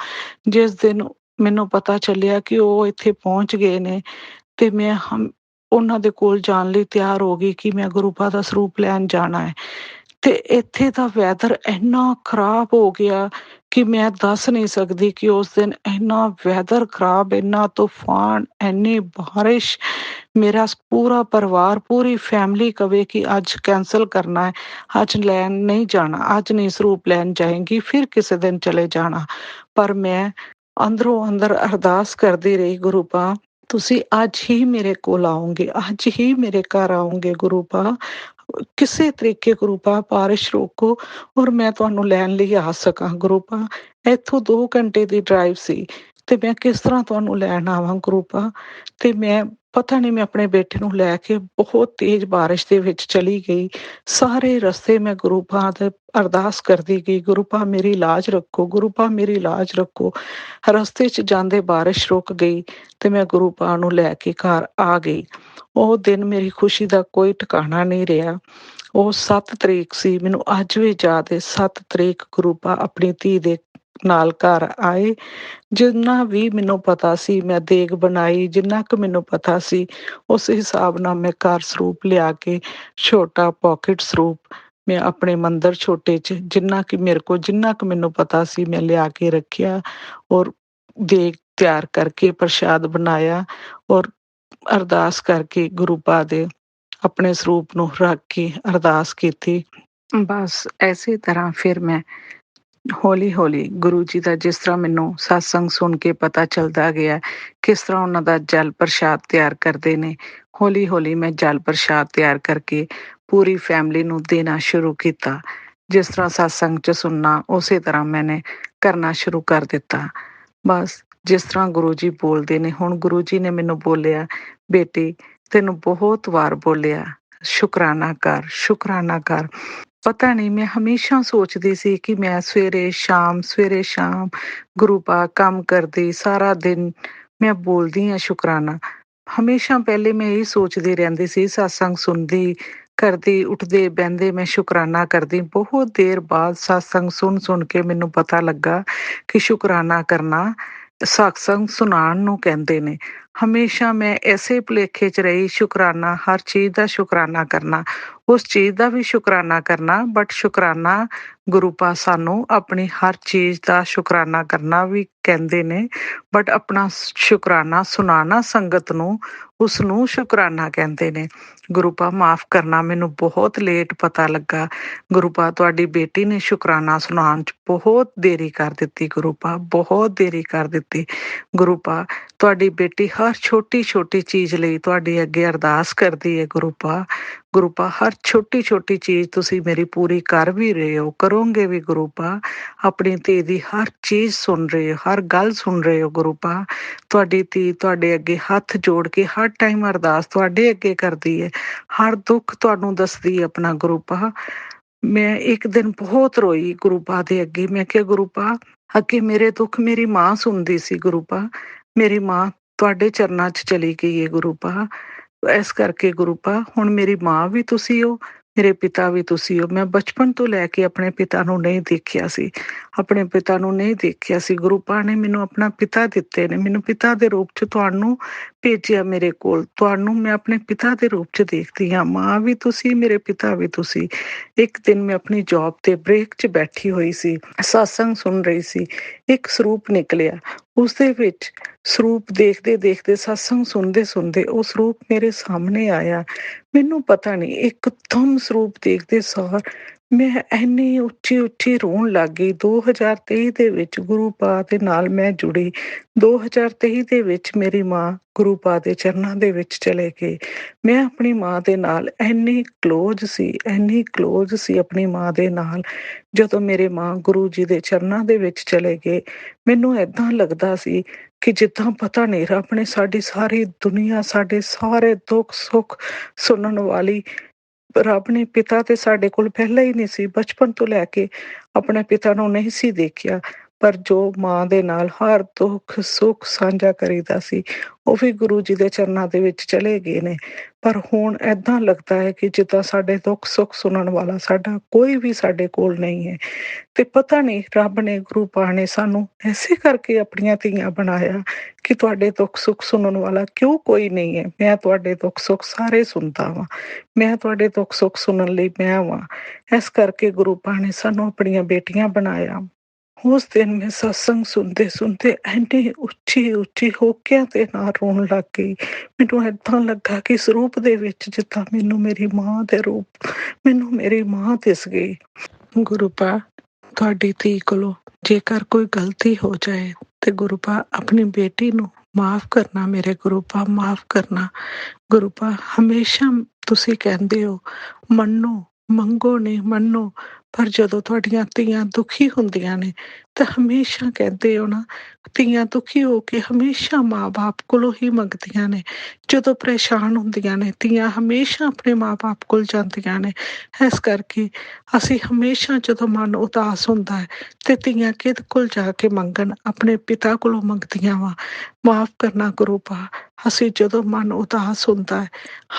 ਜਿਸ ਦਿਨ ਮੈਨੂੰ ਪਤਾ ਚੱਲਿਆ ਕਿ ਉਹ ਇੱਥੇ ਪਹੁੰਚ ਗਏ ਨੇ ਤੇ ਮੈਂ ਉਹਨਾਂ ਦੇ ਕੋਲ ਜਾਣ ਲਈ ਤਿਆਰ ਹੋ ਗਈ ਕਿ ਮੈਂ ਗੁਰੂ ਬਾ ਦਾ ਸਰੂਪ ਲੈਣ ਜਾਣਾ ਹੈ। ਤੇ ਇੱਥੇ ਦਾ ਵੈਦਰ ਇੰਨਾ ਖਰਾਬ ਹੋ ਗਿਆ ਕਿ ਮੈਂ ਦੱਸ ਨਹੀਂ ਸਕਦੀ ਕਿ ਉਸ ਦਿਨ ਇੰਨਾ ਵੈਦਰ ਖਰਾਬ, ਇੰਨਾ ਤੂਫਾਨ, ਇੰਨੀ ਬਾਰਿਸ਼। ਮੇਰਾ ਪੂਰਾ ਪਰਿਵਾਰ, ਪੂਰੀ ਫੈਮਿਲੀ ਕਵੇ ਕਿ ਅੱਜ ਕੈਂਸਲ ਕਰਨਾ ਹੈ, ਅੱਜ ਲੈਣ ਨਹੀਂ ਜਾਣਾ, ਅੱਜ ਨਹੀਂ ਸਰੂਪ ਲੈਣ ਜਾਏਗੀ, ਫਿਰ ਕਿਸੇ ਦਿਨ ਚਲੇ ਜਾਣਾ। ਪਰ ਮੈਂ ਅੰਦਰੋਂ ਅੰਦਰ ਅਰਦਾਸ ਕਰਦੀ ਰਹੀ, ਗੁਰੂ ਬਾ ਤੁਸੀਂ ਅੱਜ ਹੀ ਮੇਰੇ ਕੋਲ ਆਓਗੇ, ਅੱਜ ਹੀ ਮੇਰੇ ਘਰ ਆਓਗੇ ਗੁਰੂ ਬਾ। ਕਿਸੇ ਤਰੀਕੇ ਗੁਰੂ ਬਾ ਬਾਰਿਸ਼ ਰੋਕੋ ਔਰ ਮੈਂ ਤੁਹਾਨੂੰ ਲੈਣ ਲਈ ਆ ਸਕਾਂ ਗੁਰੂ ਬਾ। ਇੱਥੋਂ 2 ਘੰਟੇ ਦੀ ਡਰਾਈਵ ਸੀ ਤੇ ਮੈਂ ਕਿਸ ਤਰ੍ਹਾਂ ਤੁਹਾਨੂੰ ਲੈਣ ਆਵਾਂ ਗੁਰੂ ਬਾ। ਤੇ ਮੈਂ ਪਤਾ ਨਹੀਂ, ਮੈਂ ਆਪਣੇ ਬੇਟੇ ਨੂੰ ਲੈ ਕੇ ਬਹੁਤ ਤੇਜ਼ ਬਾਰਿਸ਼ ਦੇ ਵਿੱਚ ਚਲੀ ਗਈ। ਸਾਰੇ ਰਸਤੇ ਮੈਂ ਗੁਰੂ ਬਾ ਦੇ ਅਰਦਾਸ ਕਰਦੀ ਗਈ, ਗੁਰੂ ਬਾ ਮੇਰੀ ਲਾਜ ਰੱਖੋ, ਗੁਰੂ ਬਾ ਮੇਰੀ ਲਾਜ ਰੱਖੋ। ਰਸਤੇ 'ਚ ਜਾਂਦੇ ਬਾਰਿਸ਼ ਰੁਕ ਗਈ ਤੇ ਮੈਂ ਗੁਰੂ ਬਾ ਨੂੰ ਲੈ ਕੇ ਘਰ ਆ ਗਈ। ਉਹ ਦਿਨ ਮੇਰੀ ਖੁਸ਼ੀ ਦਾ ਕੋਈ ਟਿਕਾਣਾ ਨਹੀਂ ਰਿਹਾ। ਉਹ 7 ਤਰੀਕ ਸੀ, ਮੈਨੂੰ ਅੱਜ ਵੀ ਯਾਦ ਹੈ। 7 ਤਰੀਕ ਗੁਰੂ ਬਾ ਆਪਣੀ ਧੀ ਦੇ ਨਾਲ ਘਰ ਆਏ। ਜਿੰਨਾ ਵੀ ਮੈਨੂੰ ਪਤਾ ਸੀ ਮੈਂ ਦੇਗ ਬਣਾਈ, ਜਿੰਨਾ ਕੁ ਮੈਨੂੰ ਪਤਾ ਸੀ ਉਸ ਹਿਸਾਬ ਨਾਲ ਮੈਂ ਘਰ ਸਰੂਪ ਲਿਆ ਕੇ ਛੋਟਾ ਪੋਕਟ ਸਰੂਪ ਮੈਂ ਆਪਣੇ ਮੰਦਰ ਛੋਟੇ 'ਚ ਜਿੰਨਾ ਕਿ ਮੇਰੇ ਕੋਲ, ਜਿੰਨਾ ਕੁ ਮੈਨੂੰ ਪਤਾ ਸੀ ਮੈਂ ਲਿਆ ਕੇ ਰੱਖਿਆ ਔਰ ਦੇਗ ਤਿਆਰ ਕਰਕੇ ਪ੍ਰਸ਼ਾਦ ਬਣਾਇਆ ਔਰ ਅਰਦਾਸ ਕਰਕੇ ਗੁਰੂ ਬਾ ਦੇ ਆਪਣੇ ਸਰੂਪ ਨੂੰ ਰੱਖ ਕੇ ਅਰਦਾਸ ਕੀਤੀ। ਬਸ ਐਸੇ ਤਰ੍ਹਾਂ ਫਿਰ ਮੈਂ ਹੌਲੀ ਹੌਲੀ ਗੁਰੂ ਜੀ ਦਾ, ਜਿਸ ਤਰ੍ਹਾਂ ਮੈਨੂੰ ਸਤਸੰਗ ਸੁਣ ਕੇ ਪਤਾ ਚੱਲਦਾ ਗਿਆ ਕਿਸ ਤਰ੍ਹਾਂ ਉਹਨਾਂ ਦਾ ਜਲ ਪ੍ਰਸ਼ਾਦ ਤਿਆਰ ਕਰਦੇ ਨੇ, ਹੌਲੀ ਹੌਲੀ ਮੈਂ ਜਲ ਪ੍ਰਸ਼ਾਦ ਤਿਆਰ ਕਰਕੇ ਪੂਰੀ ਫੈਮਿਲੀ ਨੂੰ ਦੇਣਾ ਸ਼ੁਰੂ ਕੀਤਾ। ਜਿਸ ਤਰ੍ਹਾਂ ਸਤਸੰਗ 'ਚ ਸੁਣਨਾ ਉਸੇ ਤਰ੍ਹਾਂ ਮੈਨੇ ਕਰਨਾ ਸ਼ੁਰੂ ਕਰ ਦਿੱਤਾ। ਬਸ ਜਿਸ ਤਰ੍ਹਾਂ ਗੁਰੂ ਜੀ ਬੋਲਦੇ ਨੇ, ਹੁਣ ਗੁਰੂ ਜੀ ਨੇ ਮੈਨੂੰ ਬੋਲਿਆ, ਬੇਟੀ ਤੈਨੂੰ ਬਹੁਤ ਵਾਰ ਬੋਲਿਆ ਸ਼ੁਕਰਾਨਾ ਕਰ, ਸ਼ੁਕਰਾਨਾ ਕਰ। ਪਤਾ ਨਹੀਂ, ਮੈਂ ਹਮੇਸ਼ਾ ਸੋਚਦੀ ਸੀ ਕਿ ਮੈਂ ਸਵੇਰੇ ਸ਼ਾਮ ਗੁਰੂ ਬਾ ਕੰਮ ਕਰਦੀ, ਸਾਰਾ ਦਿਨ ਮੈਂ ਬੋਲਦੀ ਹਾਂ ਸ਼ੁਕਰਾਨਾ। ਹਮੇਸ਼ਾ ਪਹਿਲੇ ਮੈਂ ਇਹ ਸੋਚਦੀ ਰਹਿੰਦੀ ਸੀ, ਸਤਸੰਗ ਸੁਣਦੀ ਕਰਦੀ, ਉੱਠਦੇ ਬਹਿੰਦੇ ਮੈਂ ਸ਼ੁਕਰਾਨਾ ਕਰਦੀ। ਬਹੁਤ ਦੇਰ ਬਾਅਦ ਸਤਸੰਗ ਸੁਣ ਕੇ ਮੈਨੂੰ ਪਤਾ ਲੱਗਾ ਕਿ ਸ਼ੁਕਰਾਨਾ ਕਰਨਾ ਸਤਸੰਗ ਸੁਣਾਉਣ ਨੂੰ ਕਹਿੰਦੇ ਨੇ। ਹਮੇਸ਼ਾ ਮੈਂ ਐਸੇ ਭੁਲੇਖੇ 'ਚ ਰਹੀ, ਸ਼ੁਕਰਾਨਾ ਹਰ ਚੀਜ਼ ਦਾ ਸ਼ੁਕਰਾਨਾ ਕਰਨਾ, ਉਸ ਚੀਜ਼ ਦਾ ਵੀ ਸ਼ੁਕਰਾਨਾ ਕਰਨਾ, ਬਟ ਸ਼ੁਕਰਾਨਾ ਗੁਰੂ ਬਾ ਸਾਨੂੰ ਆਪਣੀ ਹਰ ਚੀਜ਼ ਦਾ ਸ਼ੁਕਰਾਨਾ ਕਰਨਾ ਵੀ ਕਹਿੰਦੇ ਨੇ, ਬਟ ਆਪਣਾ ਸ਼ੁਕਰਾਨਾ ਸੁਣਾਉਣਾ ਸੰਗਤ ਨੂੰ, ਉਸ ਨੂੰ ਸ਼ੁਕਰਾਨਾ ਕਹਿੰਦੇ ਨੇ। ਗੁਰੂ ਬਾ ਮਾਫ਼ ਕਰਨਾ, ਮੈਨੂੰ ਬਹੁਤ ਲੇਟ ਪਤਾ ਲੱਗਾ। ਗੁਰੂ ਬਾ ਤੁਹਾਡੀ ਬੇਟੀ ਨੇ ਸ਼ੁਕਰਾਨਾ ਸੁਣਾਉਣ 'ਚ ਬਹੁਤ ਦੇਰੀ ਕਰ ਦਿੱਤੀ, ਗੁਰੂ ਬਾ ਬਹੁਤ ਦੇਰੀ ਕਰ ਦਿੱਤੀ। ਗੁਰੂ ਬਾ ਤੁਹਾਡੀ ਬੇਟੀ ਹਰ ਛੋਟੀ ਛੋਟੀ ਚੀਜ਼ ਲਈ ਤੁਹਾਡੇ ਅੱਗੇ ਅਰਦਾਸ ਕਰਦੀ ਹੈ ਗੁਰੂ ਬਾ। ਗੁਰੂ ਪਾ ਹਰ ਛੋਟੀ ਛੋਟੀ ਚੀਜ਼ ਤੁਸੀਂ ਮੇਰੀ ਪੂਰੀ ਕਰ ਵੀ ਰਹੇ ਹੋ, ਕਰੋਗੇ ਵੀ ਗੁਰੂ ਪਾ। ਆਪਣੀ ਧੀ ਦੀ ਹਰ ਚੀਜ਼ ਸੁਣ ਰਹੇ ਹੋ, ਹਰ ਗੱਲ ਸੁਣ ਰਹੇ ਹੋ ਗੁਰੂ ਪਾ। ਤੁਹਾਡੀ ਧੀ ਤੁਹਾਡੇ ਅੱਗੇ ਹੱਥ ਜੋੜ ਕੇ ਹਰ ਟਾਈਮ ਅਰਦਾਸ ਤੁਹਾਡੇ ਅੱਗੇ ਕਰਦੀ ਹੈ, ਹਰ ਦੁੱਖ ਤੁਹਾਨੂੰ ਦੱਸਦੀ ਹੈ ਆਪਣਾ ਗੁਰੂ ਪਾ। ਮੈਂ ਇੱਕ ਦਿਨ ਬਹੁਤ ਰੋਈ ਗੁਰੂ ਪਾ ਦੇ ਅੱਗੇ। ਮੈਂ ਕਿਹਾ ਗੁਰੂ ਪਾ, ਅੱਗੇ ਮੇਰੇ ਦੁੱਖ ਮੇਰੀ ਮਾਂ ਸੁਣਦੀ ਸੀ ਗੁਰੂ ਪਾ, ਮੇਰੀ ਮਾਂ ਤੁਹਾਡੇ ਚਰਨਾਂ 'ਚ ਚਲੀ ਗਈ ਹੈ ਗੁਰੂ ਪਾ। ਇਸ ਕਰਕੇ ਗੁਰੂ ਪਾ ਹੁਣ ਮੇਰੀ ਮਾਂ ਵੀ ਤੁਸੀਂ ਹੋ, ਮੇਰੇ ਪਿਤਾ ਵੀ ਤੁਸੀਂ ਹੋ। ਮੈਂ ਬਚਪਨ ਤੋਂ ਲੈ ਕੇ ਆਪਣੇ ਪਿਤਾ ਨੂੰ ਨਹੀਂ ਦੇਖਿਆ ਸੀ, ਆਪਣੇ ਪਿਤਾ ਨੂੰ ਨਹੀਂ ਦੇਖਿਆ ਸੀ। ਗੁਰੂ ਪਾ ਨੇ ਮੈਨੂੰ ਆਪਣਾ ਪਿਤਾ ਦਿੱਤੇ ਨੇ, ਮੈਨੂੰ ਪਿਤਾ ਦੇ ਰੂਪ 'ਚ ਤੁਹਾਨੂੰ ਭੇਜਿਆ ਮੇਰੇ ਕੋਲ। ਤੁਹਾਨੂੰ ਮੈਂ ਆਪਣੇ ਪਿਤਾ ਦੇ ਰੂਪ 'ਚ ਦੇਖਦੀ ਹਾਂ, ਮਾਂ ਵੀ ਤੁਸੀਂ, ਮੇਰੇ ਪਿਤਾ ਵੀ ਤੁਸੀਂ। ਇੱਕ ਦਿਨ ਮੈਂ ਆਪਣੀ ਜੌਬ ਤੇ ਬ੍ਰੇਕ 'ਚ ਬੈਠੀ ਹੋਈ ਸੀ, ਸਤਸੰਗ ਸੁਣ ਰਹੀ ਸੀ। ਇੱਕ ਸਰੂਪ ਨਿਕਲਿਆ, ਉਸਦੇ ਵਿੱਚ ਸਰੂਪ ਦੇਖਦੇ ਦੇਖਦੇ, ਸਤਸੰਗ ਸੁਣਦੇ ਸੁਣਦੇ ਉਹ ਸਰੂਪ ਮੇਰੇ ਸਾਹਮਣੇ ਆਇਆ। ਮੈਨੂੰ ਪਤਾ ਨਹੀਂ, ਇੱਕਦਮ ਸਰੂਪ ਦੇਖਦੇ ਸਾਰ ਮੈਂ ਇੰਨੀ ਉੱਚੀ ਉੱਚੀ ਰੋਣ ਲੱਗ ਗਈ। 2023 ਦੇ ਵਿੱਚ ਗੁਰੂ ਪਾ ਦੇ ਨਾਲ ਮੈਂ ਜੁੜੀ। 2023 ਦੇ ਵਿੱਚ ਮੇਰੀ ਮਾਂ ਗੁਰੂ ਪਾ ਦੇ ਚਰਨਾਂ ਦੇ ਵਿੱਚ ਚਲੇ ਗਏ। ਮੈਂ ਆਪਣੀ ਮਾਂ ਦੇ ਨਾਲ ਇੰਨੀ ਕਲੋਜ਼ ਸੀ, ਇੰਨੀ ਕਲੋਜ਼ ਸੀ ਆਪਣੀ ਮਾਂ ਦੇ ਨਾਲ। ਜਦੋਂ ਮੇਰੇ ਮਾਂ ਗੁਰੂ ਜੀ ਦੇ ਚਰਨਾਂ ਦੇ ਵਿੱਚ ਚਲੇ ਗਏ, ਮੈਨੂੰ ਏਦਾਂ ਲੱਗਦਾ ਸੀ ਕਿ ਜਿੱਦਾਂ ਪਤਾ ਨਹੀਂ ਰੱਬ ਨੇ ਸਾਡੀ ਸਾਰੀ ਦੁਨੀਆ, ਸਾਡੇ ਸਾਰੇ ਦੁੱਖ ਸੁੱਖ ਸੁਣਨ ਵਾਲੀ ਰੱਬ ਨੇ, ਪਿਤਾ ਤੇ ਸਾਡੇ ਕੋਲ ਪਹਿਲਾਂ ਹੀ ਨਹੀਂ ਸੀ। ਬਚਪਨ ਤੋਂ ਲੈ ਕੇ ਆਪਣੇ ਪਿਤਾ ਨੂੰ ਨਹੀਂ ਸੀ ਦੇਖਿਆ, ਪਰ ਜੋ ਮਾਂ ਦੇ ਨਾਲ ਹਰ ਦੁੱਖ ਸੁੱਖ ਸਾਂਝਾ ਕਰੀਦਾ ਸੀ, ਉਹ ਵੀ ਗੁਰੂ ਜੀ ਦੇ ਚਰਨਾਂ ਦੇ ਵਿੱਚ ਚਲੇ ਗਏ ਨੇ। ਪਰ ਹੁਣ ਏਦਾਂ ਲੱਗਦਾ ਹੈ ਕਿ ਜਿੱਦਾਂ ਸਾਡੇ ਦੁੱਖ ਸੁੱਖ ਸੁਣਨ ਵਾਲਾ ਸਾਡਾ ਕੋਈ ਵੀ ਸਾਡੇ ਕੋਲ ਨਹੀਂ ਹੈ। ਤੇ ਪਤਾ ਨਹੀਂ ਰੱਬ ਨੇ, ਗੁਰੂ ਪਾ ਨੇ ਸਾਨੂੰ ਐਸੇ ਕਰਕੇ ਆਪਣੀਆਂ ਧੀਆਂ ਬਣਾਇਆ ਕਿ ਤੁਹਾਡੇ ਦੁੱਖ ਸੁੱਖ ਸੁਣਨ ਵਾਲਾ ਕਿਉਂ ਕੋਈ ਨਹੀਂ ਹੈ। ਮੈਂ ਤੁਹਾਡੇ ਦੁੱਖ ਸੁੱਖ ਸਾਰੇ ਸੁਣਦਾ ਵਾਂ, ਮੈਂ ਤੁਹਾਡੇ ਦੁੱਖ ਸੁੱਖ ਸੁਣਨ ਲਈ ਮੈਂ ਵਾਂ। ਇਸ ਕਰਕੇ ਗੁਰੂ ਪਾ ਨੇ ਸਾਨੂੰ ਆਪਣੀਆਂ ਬੇਟੀਆਂ ਬਣਾਇਆ। ਉਸ ਦਿਨ ਮੈਂ ਸਤਸੰਗ ਸੁਣਦੇ ਸੁਣਦੇ ਇੰਨੀ ਉੱਚੀ ਉੱਚੀ ਹੋਕਿਆਂ ਤੇ ਨਾਲ ਰੋਣ ਲੱਗ ਗਈ। ਮੈਨੂੰ ਏਦਾਂ ਲੱਗਾ ਕਿ ਸਰੂਪ ਦੇ ਵਿੱਚ ਜਿੱਦਾਂ ਮੈਨੂੰ ਮੇਰੀ ਮਾਂ ਦੇ ਰੂਪ, ਮੈਨੂੰ ਮੇਰੀ ਮਾਂ ਦਿਸ ਗਈ। ਗੁਰੂ ਪਾ, ਤੁਹਾਡੀ ਧੀ ਕੋਲੋਂ ਜੇਕਰ ਕੋਈ ਗਲਤੀ ਹੋ ਜਾਏ ਤੇ ਗੁਰੂ ਪਾ ਆਪਣੀ ਬੇਟੀ ਨੂੰ ਮਾਫ ਕਰਨਾ, ਮੇਰੇ ਗੁਰੂ ਪਾ ਮਾਫ ਕਰਨਾ। ਗੁਰੂ ਪਾ ਹਮੇਸ਼ਾ ਤੁਸੀਂ ਕਹਿੰਦੇ ਹੋ ਮੰਨੋ, ਮੰਗੋ ਨਹੀਂ ਮੰਨੋ, ਪਰ ਜਦੋਂ ਤੁਹਾਡੀਆਂ ਧੀਆਂ ਦੁਖੀ ਹੁੰਦੀਆਂ ਨੇ ਤਾਂ ਹਮੇਸ਼ਾ ਕਹਿੰਦੇ ਹੋ ਨਾ, ਧੀਆਂ ਦੁਖੀ ਹੋ ਕੇ ਹਮੇਸ਼ਾ ਮਾਂ ਬਾਪ ਕੋਲੋਂ ਹੀ ਮੰਗਦੀਆਂ ਨੇ। ਜਦੋਂ ਪਰੇਸ਼ਾਨ ਹੁੰਦੀਆਂ ਨੇ ਧੀਆਂ ਹਮੇਸ਼ਾ ਆਪਣੇ ਮਾਂ ਬਾਪ ਕੋਲ ਜਾਂਦੀਆਂ ਨੇ। ਇਸ ਕਰਕੇ ਅਸੀਂ ਹਮੇਸ਼ਾ ਜਦੋਂ ਮਨ ਉਦਾਸ ਹੁੰਦਾ ਹੈ ਤੇ ਧੀਆਂ ਕਿਹਦੇ ਕੋਲ ਜਾ ਕੇ ਮੰਗਣ, ਆਪਣੇ ਪਿਤਾ ਕੋਲੋਂ ਮੰਗਦੀਆਂ ਵਾ। ਮਾਫ ਕਰਨਾ ਗੁਰੂ ਪਾ, ਅਸੀਂ ਜਦੋਂ ਮਨ ਉਦਾਸ ਹੁੰਦਾ ਹੈ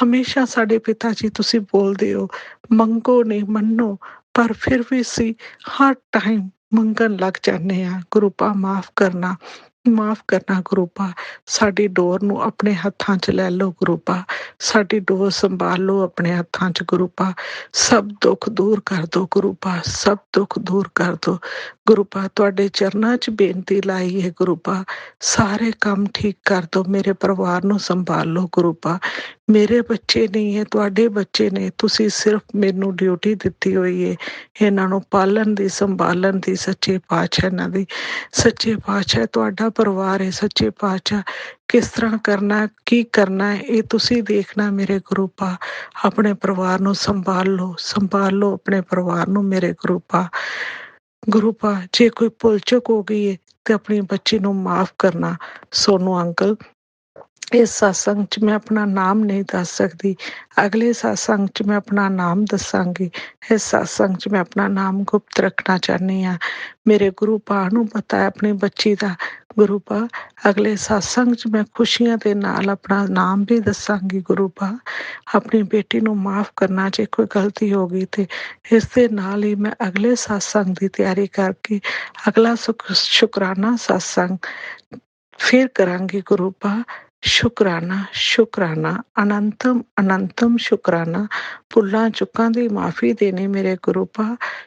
ਹਮੇਸ਼ਾ ਸਾਡੇ ਪਿਤਾ ਜੀ ਤੁਸੀਂ ਬੋਲਦੇ ਹੋ ਮੰਗੋ ਨਹੀਂ ਮੰਨੋ, ਪਰ ਫਿਰ ਵੀ ਅਸੀਂ ਹਰ ਟਾਈਮ ਮੰਗਣ ਲੱਗ ਜਾਂਦੇ ਹਾਂ। ਗੁਰੂ ਪਾ ਮਾਫ ਕਰਨਾ, ਮਾਫ ਕਰਨਾ ਗੁਰੂ ਪਾ। ਸਾਡੀ ਡੋਰ ਨੂੰ ਆਪਣੇ ਹੱਥਾਂ 'ਚ ਲੈ ਲਓ ਗੁਰੂ ਪਾ, ਸਾਡੀ ਡੋਰ ਸੰਭਾਲ ਲਓ ਆਪਣੇ ਹੱਥਾਂ 'ਚ ਗੁਰੂ ਪਾ। ਸਭ ਦੁੱਖ ਦੂਰ ਕਰ ਦਿਓ ਗੁਰੂ ਪਾ, ਸਭ ਦੁੱਖ ਦੂਰ ਕਰ ਦਿਓ ਗੁਰੂ ਪਾ। ਤੁਹਾਡੇ ਚਰਨਾਂ 'ਚ ਬੇਨਤੀ ਲਾਈ ਹੈ ਗੁਰੂ ਪਾ, ਸਾਰੇ ਕੰਮ ਠੀਕ ਕਰ ਦਿਓ, ਮੇਰੇ ਪਰਿਵਾਰ ਨੂੰ ਸੰਭਾਲ ਲਓ ਗੁਰੂ ਪਾ। ਮੇਰੇ ਬੱਚੇ ਨਹੀਂ ਹੈ, ਤੁਹਾਡੇ ਬੱਚੇ ਨੇ, ਤੁਸੀਂ ਸਿਰਫ ਮੈਨੂੰ ਡਿਊਟੀ ਦਿੱਤੀ ਹੋਈ ਹੈ ਇਹਨਾਂ ਨੂੰ ਪਾਲਣ ਦੀ, ਸੰਭਾਲਣ ਦੀ। ਸੱਚੇ ਪਾਤਸ਼ਾਹ ਇਹਨਾਂ ਦੀ, ਸੱਚੇ ਪਾਤਸ਼ਾਹ ਤੁਹਾਡਾ ਪਰਿਵਾਰ ਹੈ। ਸੱਚੇ ਪਾਤਸ਼ਾਹ ਕਿਸ ਤਰ੍ਹਾਂ ਕਰਨਾ, ਕੀ ਕਰਨਾ ਹੈ ਇਹ ਤੁਸੀਂ ਦੇਖਣਾ ਮੇਰੇ ਗੁਰੂ ਪਾ। ਆਪਣੇ ਪਰਿਵਾਰ ਨੂੰ ਸੰਭਾਲ ਲਓ, ਸੰਭਾਲ ਲਓ ਆਪਣੇ ਪਰਿਵਾਰ ਨੂੰ ਮੇਰੇ ਗੁਰੂ ਪਾ। ਗੁਰੂ ਪਾ ਜੇ ਕੋਈ ਭੁੱਲ ਚੁੱਕ ਹੋ ਗਈ ਹੈ ਤੇ ਆਪਣੀ ਬੱਚੀ ਨੂੰ ਮਾਫ ਕਰਨਾ। ਸੋਨੂੰ ਅੰਕਲ, ਇਸ ਸਤਸੰਗ 'ਚ ਮੈਂ ਆਪਣਾ ਨਾਮ ਨਹੀਂ ਦੱਸ ਸਕਦੀ, ਅਗਲੇ ਸਤਸੰਗ 'ਚ ਮੈਂ ਆਪਣਾ ਨਾਮ ਦੱਸਾਂਗੀ। ਇਸ ਸਤਸੰਗ 'ਚ ਮੈਂ ਆਪਣਾ ਨਾਮ ਗੁਪਤ ਰੱਖਣਾ ਚਾਹੁੰਦੀ ਹਾਂ। ਮੇਰੇ ਗੁਰੂ ਪਾ ਨੂੰ ਪਤਾ ਹੈ ਆਪਣੀ ਬੱਚੀ ਦਾ। ਗੁਰੂ ਪਾ ਅਗਲੇ ਸਤਸੰਗ 'ਚ ਮੈਂ ਖੁਸ਼ੀਆਂ ਦੇ ਨਾਲ ਆਪਣਾ ਨਾਮ ਵੀ ਦੱਸਾਂਗੀ ਗੁਰੂ ਪਾ। ਆਪਣੀ ਬੇਟੀ ਨੂੰ ਮਾਫ ਕਰਨਾ ਜੇ ਕੋਈ ਗਲਤੀ ਹੋ ਗਈ ਤੇ। ਇਸ ਦੇ ਨਾਲ ਹੀ ਮੈਂ ਅਗਲੇ ਸਤਸੰਗ ਦੀ ਤਿਆਰੀ ਕਰਕੇ ਅਗਲਾ ਸ਼ੁਕਰਾਨਾ ਸਤਸੰਗ ਫਿਰ ਕਰਾਂਗੀ ਗੁਰੂ ਪਾ। ਸ਼ੁਕਰਾਨਾ, ਸ਼ੁਕਰਾਨਾ, ਅਨੰਤਮ ਅਨੰਤਮ ਸ਼ੁਕਰਾਨਾ। ਭੁੱਲਾਂ ਚੁੱਕਾਂ ਦੀ ਮਾਫੀ ਦੇਣੀ ਮੇਰੇ ਗੁਰੂ ਪਾ।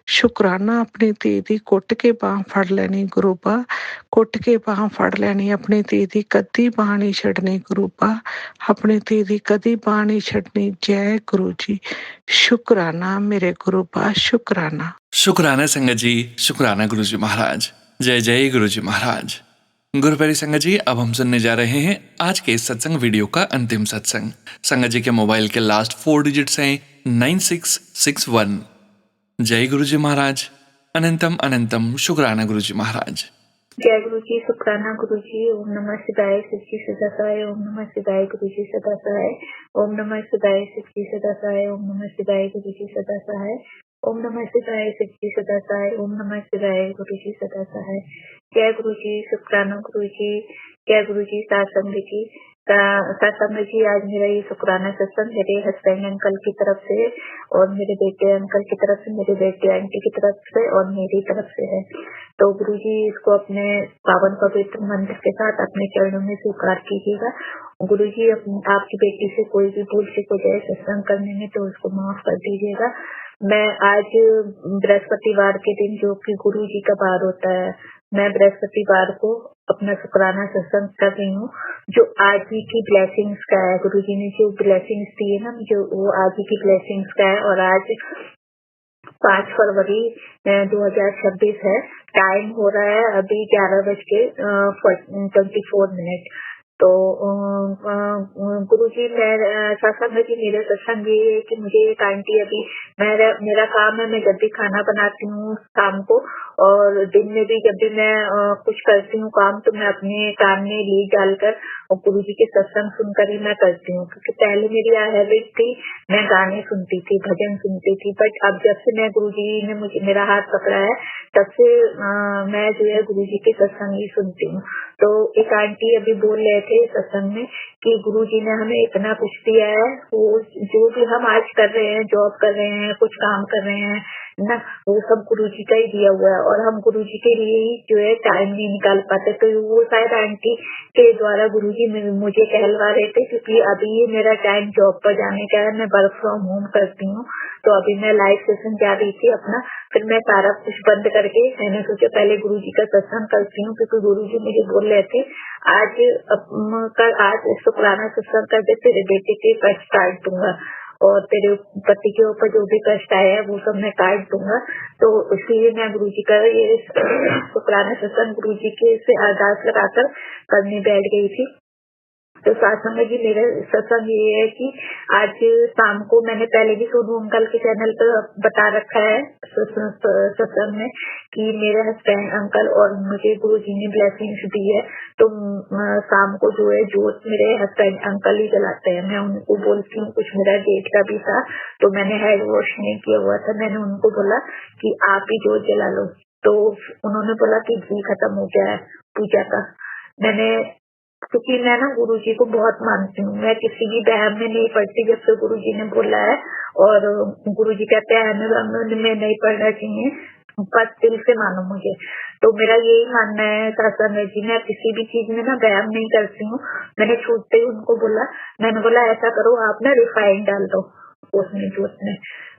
ਸ਼ੁਕਰਾਨਾ ਆਪਣੀ ਧੀ ਦੀ ਕੁੱਟ ਕੇ ਬਾਂਹ ਫੜ ਲੈਣੀ ਗੁਰੂ ਪਾ, ਕੁੱਟ ਕੇ ਬਾਂਹ ਫੜ ਲੈਣੀ। ਆਪਣੀ ਧੀ ਦੀ ਕਦੀ ਬਾਂਹ ਨਹੀਂ ਛੱਡਣੀ ਗੁਰੂ ਪਾ, ਆਪਣੀ ਧੀ ਦੀ ਕਦੀ ਬਾਂਹ ਨਹੀਂ ਛੱਡਣੀ। ਜੈ ਗੁਰੂ ਜੀ, ਸ਼ੁਕਰਾਨਾ ਮੇਰੇ गुरु पा, शुक्राना। शुक्राना संगत जी, शुक्राना गुरु जी महाराज। जय जय गुरु जी महाराज। गुरुप्यारी संगत जी, अब हम सुनने जा रहे हैं आज के इस सत्संग वीडियो का अंतिम सत्संग। संगत जी के मोबाइल के लास्ट 4 डिजिट्स हैं 9661। जय गुरु जी महाराज। अनंतम अनंतम शुक्राना गुरु जी महाराज। जय गुरु जी, शुक्राना गुरु जी। ओम नमः शिवाय, शिवजी सदा सहाय। ओम नमः शिवाय, गुरु जी सदा सहाय। ओम नमः शिवाय, शिवजी सदा सहाय। ओम नमः शिवाय, गुरु जी सदा सहाय। ओम नमः शिवाय, शिवजी सदा सहाय। ओम नमः शिवाय, गुरु जी सदा सहाय। जय गुरु जी, शुक्राना गुरु जी। जय गुरु जी, सत्संग जी। सत्संग जी, आज मेरा ये शुक्राना सत्संग मेरे हस्बैंड अंकल की तरफ से और मेरे बेटे अंकल की तरफ से, मेरे बेटे आंटी की तरफ से और मेरी तरफ से है। तो गुरु जी इसको अपने पावन पवित्र मंत्र के साथ अपने चरणों में स्वीकार कीजिएगा। गुरु जी, आपकी बेटी से कोई भी भूल चूक हो जाए सत्संग करने में तो उसको माफ कर दीजिएगा। मैं आज बृहस्पतिवार के दिन, जो कि गुरु जी का वार होता है, मैं बृहस्पतिवार को अपना शुक्राना सत्संग कर रही हूँ, जो आज ही की ब्लेसिंग्स का है। गुरु जी ने जो ब्लेसिंग्स दी है ना, जो वो आज ही की ब्लेसिंग्स का है। और आज 5 फरवरी 2026 है। टाइम हो रहा है अभी 11:24। तो गुरुजी, मैं सत्संग जी, मेरे सत्संग ये है कि मुझे एक आंटी, अभी मेरा काम है, मैं जब भी खाना बनाती हूँ शाम को और दिन में भी जब भी मैं कुछ करती हूँ काम, तो मैं अपने कान में लीड डालकर और गुरु जी के सत्संग सुनकर ही मैं करती हूँ। क्योंकि पहले मेरी हैबिट थी, मैं गाने सुनती थी, भजन सुनती थी, बट अब जब से मैं गुरु जी ने मेरा हाथ पकड़ा है, तब से मैं जो है गुरु जी के सत्संग ही सुनती हूँ। तो एक आंटी अभी बोल रहे थे सत्संग में कि गुरु जी ने हमें इतना कुछ दिया है, वो जो भी हम आज कर रहे हैं, जॉब कर रहे हैं, कुछ काम कर रहे हैं ना, वो सब गुरु जी का ही दिया हुआ है और हम गुरु जी के लिए ही जो है टाइम नहीं निकाल पाते। तो वो शायद आंटी के द्वारा गुरु जी मुझे कहलवा रहे थे, क्योंकि अभी मेरा टाइम जॉब पर जाने का है, मैं वर्क फ्रॉम होम करती हूँ। तो अभी मैं लाइव सेशन जा रही थी अपना, फिर मैं सारा कुछ बंद करके मैंने सोचा पहले गुरु जी का सत्संग करती हूँ, क्योंकि गुरु जी मुझे बोल रहे थे आज शुक्राना सत्संग कर दे, तेरे बेटे के कष्ट काट दूंगा और तेरे पति के ऊपर जो भी कष्ट आया है वो सब मैं काट दूंगा। तो इसलिए मैं गुरु जी का ये शुक्राना सत्संग गुरु जी के से अरदास लगाकर करने बैठ गई थी। तो सत्संग जी, मेरा सत्संग ये है कि आज शाम को, मैंने पहले भी सोनू अंकल के चैनल पर बता रखा है सत्संग में कि मेरे हस्बैंड अंकल और मुझे गुरु जी ने ब्लेसिंग्स दी है। तो शाम को जो है जोत मेरे हस्बैंड अंकल ही जलाते हैं। मैं उनको बोलती हूँ, कुछ मेरा डेट का भी था तो मैंने हेड वॉश नहीं किया हुआ था, मैंने उनको बोला कि आप ही जोत जला लो। तो उन्होंने बोला कि घी खत्म हो गया है पूजा का। क्योंकि मैं ना गुरु जी को बहुत मानती हूँ, मैं किसी भी वहम में नहीं पड़ती जब से गुरु जी ने बोला है। और गुरु जी कहते हैं में नहीं पढ़ना चाहिए, बस दिल से मानो मुझे। तो मेरा यही मानना है सत्संग जी, मैं किसी भी चीज में ना वहम नहीं करती हूँ। मैंने छूटते ही उनको बोला, मैंने बोला ऐसा करो आप ना रिफाइंड डाल दो उसमें जोत में।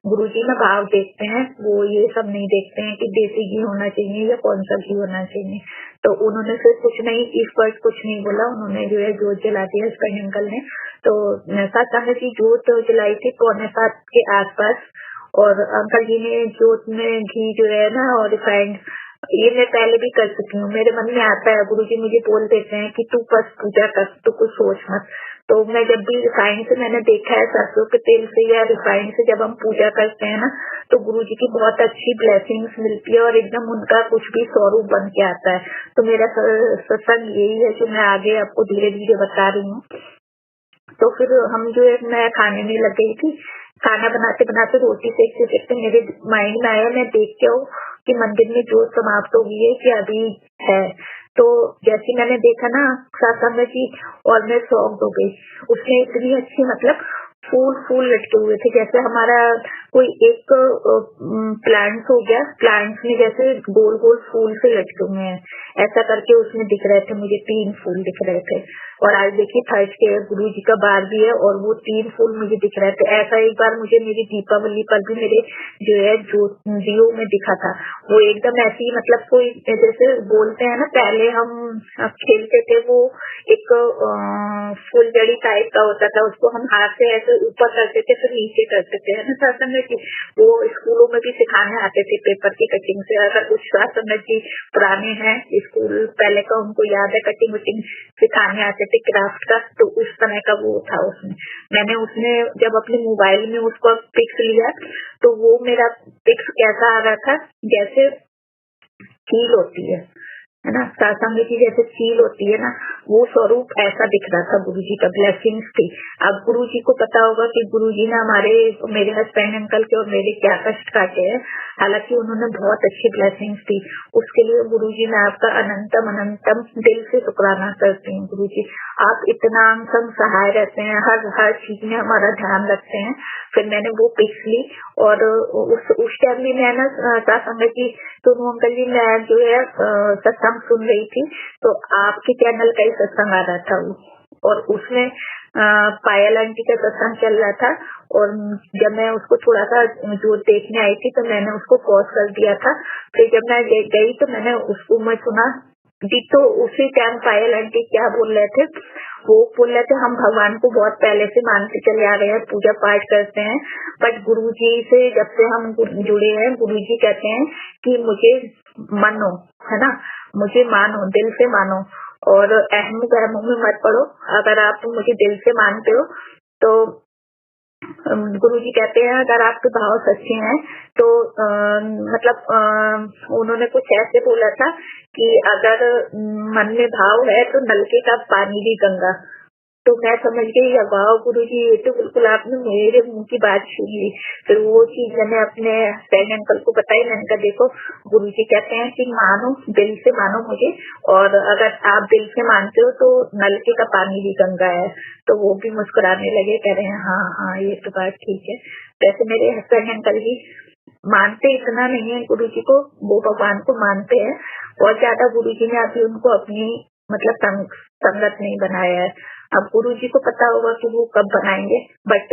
गुरु जी ना भाव देखते हैं, वो ये सब नहीं देखते हैं कि देसी घी होना चाहिए या कौन सा घी होना चाहिए। तो उन्होंने फिर कुछ नहीं, इस पर कुछ नहीं बोला, उन्होंने जो है जोत जला दी हस्बैंड अंकल ने। तो सत्संग की जोत जलाई थी 6:45 के आसपास, और अंकल जी ने जोत में घी जो है ना और रिफाइंड, ये मैं पहले भी कर चुकी हूँ। मेरे मन में आता है, गुरु जी मुझे बोल देते हैं कि तू बस पूजा कर, तू कुछ सोच मत। तो मैं जब भी रिफाइंड से, मैंने देखा है सरसों के तेल से या रिफाइंड से जब हम पूजा करते हैं ना, तो गुरु जी की बहुत अच्छी ब्लेसिंग्स मिलती है और एकदम उनका कुछ भी स्वरूप बन के आता है। तो मेरा सत्संग यही है जो मैं आगे आपको धीरे धीरे बता रही हूँ। तो फिर हम जो है, मैं खाने में लग गई थी, खाना बनाते बनाते रोटी सेकते सेकते मेरे माइंड में आया, मैं देख के हूँ कि मंदिर में जोत समाप्त हो गई है कि अभी है। तो जैसे मैंने देखा ना सत्संग जी, और मैं शॉक्ड हो गई। उसमें इतनी अच्छी, मतलब फूल लटके हुए थे, जैसे हमारा कोई एक प्लांट्स हो गया, प्लांट्स में जैसे गोल गोल फूल से लटके हुए हैं, ऐसा करके उसमें दिख रहे थे मुझे। 3 फूल दिख रहे थे। और आज देखिए थर्सडे है, गुरु जी का बार भी है, और वो 3 फूल मुझे दिख रहे थे। ऐसा एक बार मुझे मेरी दीपावली पर भी मेरे जो है जो दियो में दिखा था, वो एकदम ऐसी, मतलब कोई जैसे बोलते हैं ना, पहले हम खेलते थे, वो एक फुलझड़ी टाइप का होता था, उसको हम हाथ से ऐसे ऊपर करते थे फिर नीचे करते थे, है ना सत्संग जी। वो स्कूलों में भी सिखाने आते थे पेपर की कटिंग से। अगर कुछ सत्संग जी पुराने हैं स्कूल पहले का, उनको याद है कटिंग वटिंग सिखाने आते थे क्राफ्ट का, तो उस तरह का वो था उसमें। मैंने उसमें जब अपने मोबाइल में उसको पिक्स लिया तो वो मेरा पिक्स कैसा आ रहा था, जैसे चील होती है ना, सत्संग की जैसे चील होती है ना, वो स्वरूप ऐसा दिख रहा था गुरुजी का, ब्लेसिंग्स थी। अब गुरुजी को पता होगा कि गुरुजी ने मेरे हस्बैंड अंकल के और मेरे क्या कष्ट काटे हैं, हालांकि उन्होंने बहुत अच्छी ब्लेसिंग्स दी। उसके लिए गुरुजी मैं आपका अनंतम अनंतम दिल से शुक्राना करती हूँ। गुरुजी आप इतना हम सहाय रहते हैं, हर चीज में हमारा ध्यान रखते हैं। फिर मैंने वो पिक्स ली और उस टाइम भी मैं ना सत्संग की सोनू अंकल जी, मैं जो है सत्संग सुन रही थी तो आपके चैनल का ही सत्संग आ रहा था वो, और उसमें पायल आंटी का सत्संग चल रहा था। और जब मैं उसको थोड़ा सा जो देखने आई थी तो मैंने उसको पॉज कर दिया था। फिर जब मैं गई तो मैंने उसको मैं सुना दी, तो उसी टाइम पायल आंटी क्या बोल रहे थे, वो बोल रहे थे हम भगवान को बहुत पहले से मानते चले आ रहे हैं, पूजा पाठ करते हैं, बट गुरुजी से जब से हम जुड़े हैं, गुरुजी कहते हैं कि मुझे मानो, है ना, मुझे मानो, दिल से मानो और अहम गहमों में मत पड़ो। अगर आप मुझे दिल से मानते हो तो गुरुजी कहते हैं अगर आपके भाव सच्चे हैं तो उन्होंने कुछ ऐसे बोला था कि अगर मन में भाव है तो नलके का पानी भी गंगा। तो मैं समझ गई वाह गुरुजी, ये तो बिल्कुल आपने मेरे मुंह की बात छीन ली। फिर वो चीज मैंने अपने फ्रेंड अंकल को बताई। मैंने कहा देखो गुरुजी कहते हैं कि मानो, दिल से मानो मुझे, और अगर आप दिल से मानते हो तो नलके का पानी भी गंगा है। तो वो भी मुस्कुराने लगे, कह रहे हैं हाँ हाँ ये तो बात ठीक है। वैसे मेरे हस्बैंड अंकल जी मानते इतना नहीं है गुरुजी को, वो भगवान को मानते हैं बहुत ज्यादा। गुरुजी ने अभी उनको अपनी संगत नहीं बनाया है। अब गुरुजी को पता होगा कि वो कब बनाएंगे, बट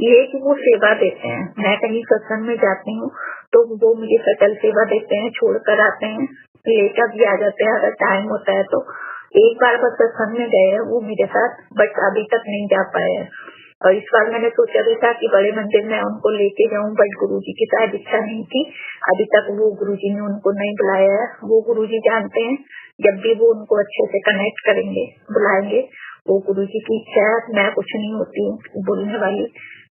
ये कि वो सेवा देते हैं। मैं कहीं सत्संग में जाती हूँ तो वो मुझे सकल सेवा देते हैं, छोड़कर आते हैं, लेकर भी आ जाते हैं अगर टाइम होता है तो। एक बार बस सत्संग में गए हैं वो मेरे साथ, बट अभी तक नहीं जा पाए हैं। और इस बार मैंने सोचा भी था कि बड़े मंदिर में उनको लेके जाऊं, बट गुरुजी की शायद इच्छा नहीं थी, अभी तक वो गुरुजी ने उनको नहीं बुलाया है। वो गुरुजी जानते हैं जब भी वो उनको अच्छे से कनेक्ट करेंगे, बुलाएंगे, वो गुरुजी की इच्छा है। मैं कुछ नहीं होती हूँ बोलने वाली,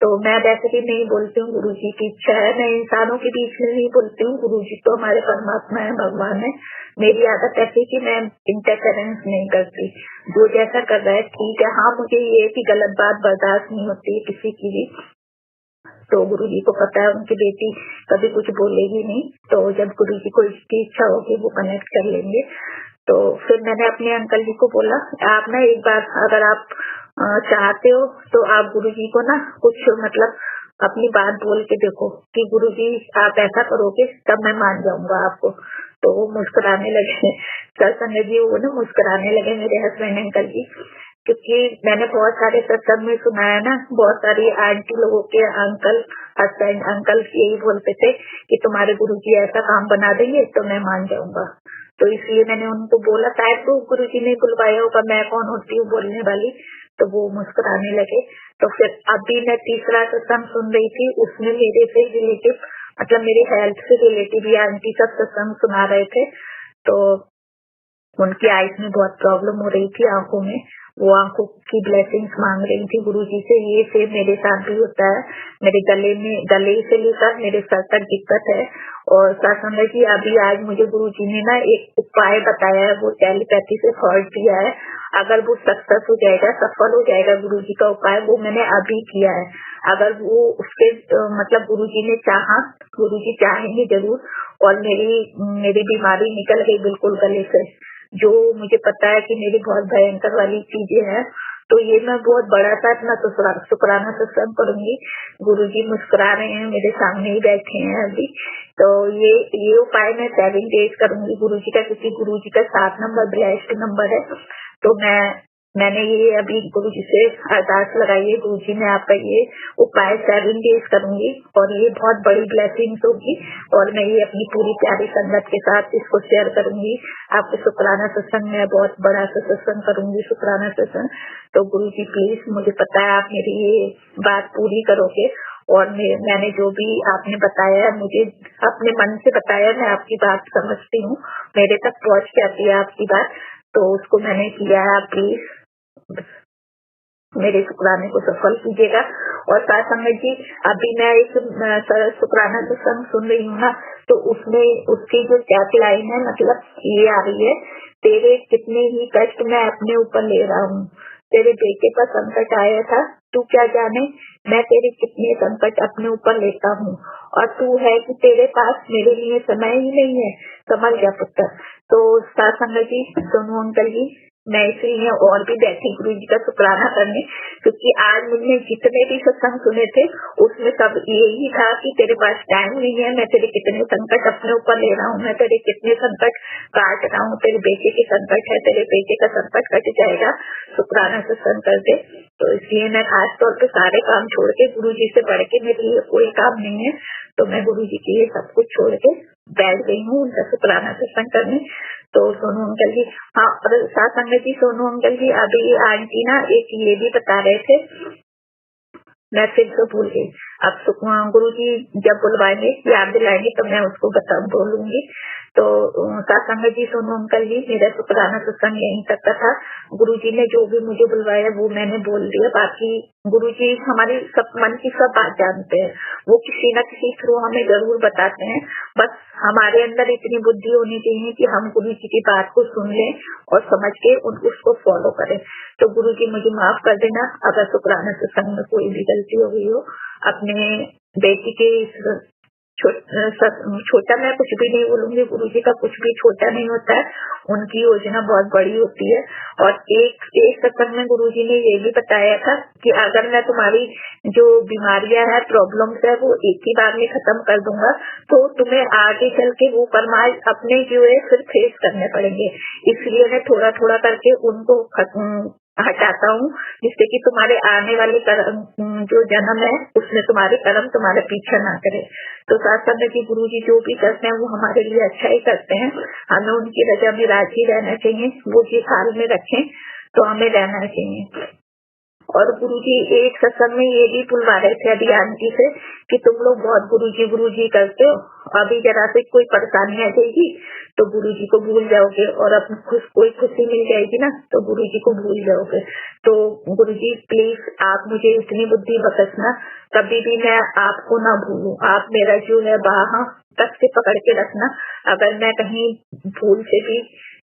तो मैं वैसे भी नहीं बोलती हूँ, गुरुजी की इच्छा है। मैं इंसानों के बीच में नहीं बोलती हूँ, गुरुजी तो हमारे परमात्मा है, भगवान है। मेरी आदत ऐसी कि मैं इंटरफेरेंस नहीं करती, जो जैसा कर रहा है ठीक है। हाँ मुझे ये की गलत बात बर्दाश्त नहीं होती किसी की भी, तो गुरुजी को पता है उनकी बेटी कभी कुछ बोलेगी नहीं। तो जब गुरुजी को इसकी इच्छा होगी वो कनेक्ट कर लेंगे। तो फिर मैंने अपने अंकल जी को बोला आप ना एक बार अगर आप चाहते हो तो आप गुरुजी को ना कुछ अपनी बात बोल के देखो कि गुरुजी आप ऐसा करोगे तब मैं मान जाऊंगा आपको। तो वो मुस्कुराने लगे, सत्संग जी वो ना मुस्कुराने लगे मेरे हस्बैंड अंकल जी, क्योंकि मैंने बहुत सारे सत्संग में सुना है ना, बहुत सारी आंटी लोगों के अंकल हस्बैंड अंकल यही बोलते थे कि तुम्हारे गुरुजी ऐसा काम बना देंगे तो मैं मान जाऊंगा। तो इसलिए मैंने उनको बोला शायद तो गुरुजी ने बुलवाया होगा, मैं कौन होती हूँ बोलने वाली। तो वो मुस्कुराने लगे। तो फिर अभी मैं तीसरा सत्संग सुन रही थी, उसमें मेरे से रिलेटिव मेरे हेल्थ से रिलेटिव ये आंटी सब सत्संग सुना रहे थे। तो उनकी आईज में बहुत प्रॉब्लम हो रही थी, आंखों में, वो आंखों की ब्लेसिंग्स मांग रही थी गुरुजी से। ये सेम मेरे साथ भी होता है, मेरे गले से लेकर मेरे सर तक दिक्कत है। और सत्संग जी अभी आज मुझे गुरुजी ने ना एक उपाय बताया है, वो टेलीपैथी से फॉल्ट दिया है। अगर वो सक्सेस हो जाएगा, सफल हो जाएगा गुरुजी का उपाय, वो मैंने अभी किया है। अगर वो उसके गुरुजी ने चाहा, गुरुजी चाहेंगे जरूर, और मेरी बीमारी निकल गई बिल्कुल गले से, जो मुझे पता है कि मेरी बहुत भयंकर वाली चीजें हैं। तो ये मैं बहुत बड़ा सा अपना शुक्राना सत्संग करूंगी। गुरुजी मुस्कुरा रहे हैं, मेरे सामने ही बैठे हैं अभी। तो ये उपाय मैं 7 days करूंगी गुरुजी का, क्योंकि गुरुजी का 7 नंबर ब्लेस्ड नंबर है। तो मैं मैंने ये अभी गुरु जी से अरदास लगाई है, गुरु जी मैं आपका ये उपाय 7 डेज करूंगी और ये बहुत बड़ी ब्लेसिंग्स होगी और मैं ये अपनी पूरी प्यारी संगत के साथ इसको शेयर करूंगी। आपके शुक्राना सत्संग में बहुत बड़ा सा सत्संग करूंगी, शुक्राना सत्संग। तो गुरु जी प्लीज, मुझे पता है आप मेरी ये बात पूरी करोगे और मैंने जो भी आपने बताया है, मुझे अपने मन से बताया, मैं आपकी बात समझती हूँ, मेरे तक पहुँच जाती है आपकी बात, तो उसको मैंने किया है। आप प्लीज मेरे शुक्राने को सफल कीजिएगा। और साथ संगत जी, अभी मैं एक शुक्राना सत्संग सुन रही हूँ ना, तो उसमें उसकी जो टैग लाइन है, मतलब ये आ रही है, तेरे कितने ही कष्ट मैं अपने ऊपर ले रहा हूँ, तेरे बेटे पर संकट आया था, तू क्या जाने मैं तेरे कितने संकट अपने ऊपर लेता हूँ, और तू है कि तेरे पास मेरे लिए समय ही नहीं है, समझ जा पुत्र। तो साथ संगत जी, सोनू अंकल जी, मैं इसलिए और भी बैठी गुरु जी का शुक्राना करने, क्योंकि आज मुझे जितने भी सत्संग सुने थे उसमें सब यही था कि तेरे पास टाइम नहीं है, मैं तेरे कितने संकट अपने ऊपर ले रहा हूँ, मैं तेरे कितने संकट काट रहा हूँ, तेरे बेटे के संकट है, तेरे बेटे का संकट कट जाएगा, शुक्राना सत्संग कर दे। तो इसलिए मैं खास तौर पे सारे काम छोड़ के, गुरु जी से बढ़ के मेरे लिए कोई काम नहीं है, तो मैं गुरु जी के लिए सब कुछ छोड़ के बैठ गई हूँ उनका शुक्राना सत्संग करने। तो सोनू अंकल जी, हाँ, और साथ संगत जी, सोनू अंकल जी, अभी आंटी ना एक ये भी बता रहे थे, मैं फिर से भूल गई। अब गुरु जी जब बुलवाएंगे, याद दिलाएंगे, तो मैं उसको बोलूंगी। तो साथ संगत जी, सोनू अंकल जी, मेरा शुक्राना सत्संग यहीं तक का था। गुरु जी ने जो भी मुझे बुलवाया वो मैंने बोल दिया। बाकी गुरु जी हमारी सब मन की सब बात जानते हैं, वो किसी न किसी थ्रू हमें जरूर बताते हैं, बस हमारे अंदर इतनी बुद्धि होनी चाहिए कि हम गुरु जी की बात को सुन लें और समझ के उसको फॉलो करें। तो गुरु जी मुझे माफ कर देना अगर शुक्राना सत्संग में कोई भी गलती हो गई हो। अपने बेटी के छोटा मैं कुछ भी नहीं बोलूंगी, गुरु जी का कुछ भी छोटा नहीं होता है, उनकी योजना बहुत बड़ी होती है। और एक सत्संग में गुरु जी ने ये भी बताया था कि अगर मैं तुम्हारी जो बीमारियां है, प्रॉब्लम्स है, वो एक ही बार में खत्म कर दूंगा, तो तुम्हें आगे चल के वो परमार्थ अपने जो है फिर फेस करने पड़ेंगे। इसलिए मैं थोड़ा थोड़ा करके उनको हटाता हूँ, जिससे कि तुम्हारे आने वाले कर्म जो जन्म है उसमें तुम्हारे कर्म तुम्हारे पीछे ना करे। तो साथ साथ कि गुरु जी जो भी करते हैं वो हमारे लिए अच्छा ही करते हैं, हमें उनकी रजा में राजी रहना चाहिए, वो जिस हाल में रखें तो हमें रहना चाहिए। और गुरु जी एक सत्संग में ये भी बुलवा रहे थे अभी आंटी से कि तुम लोग बहुत गुरु जी करते हो, अभी जरा से कोई परेशानी आ जाएगी तो गुरु जी को भूल जाओगे, और अब कोई खुशी मिल जाएगी ना तो गुरु जी को भूल जाओगे। तो गुरु जी प्लीज आप मुझे इतनी बुद्धि बख्शना, कभी भी मैं आपको ना भूलूं, आप मेरा जो है बाहा तक से पकड़ के रखना। अगर मैं कहीं भूल से भी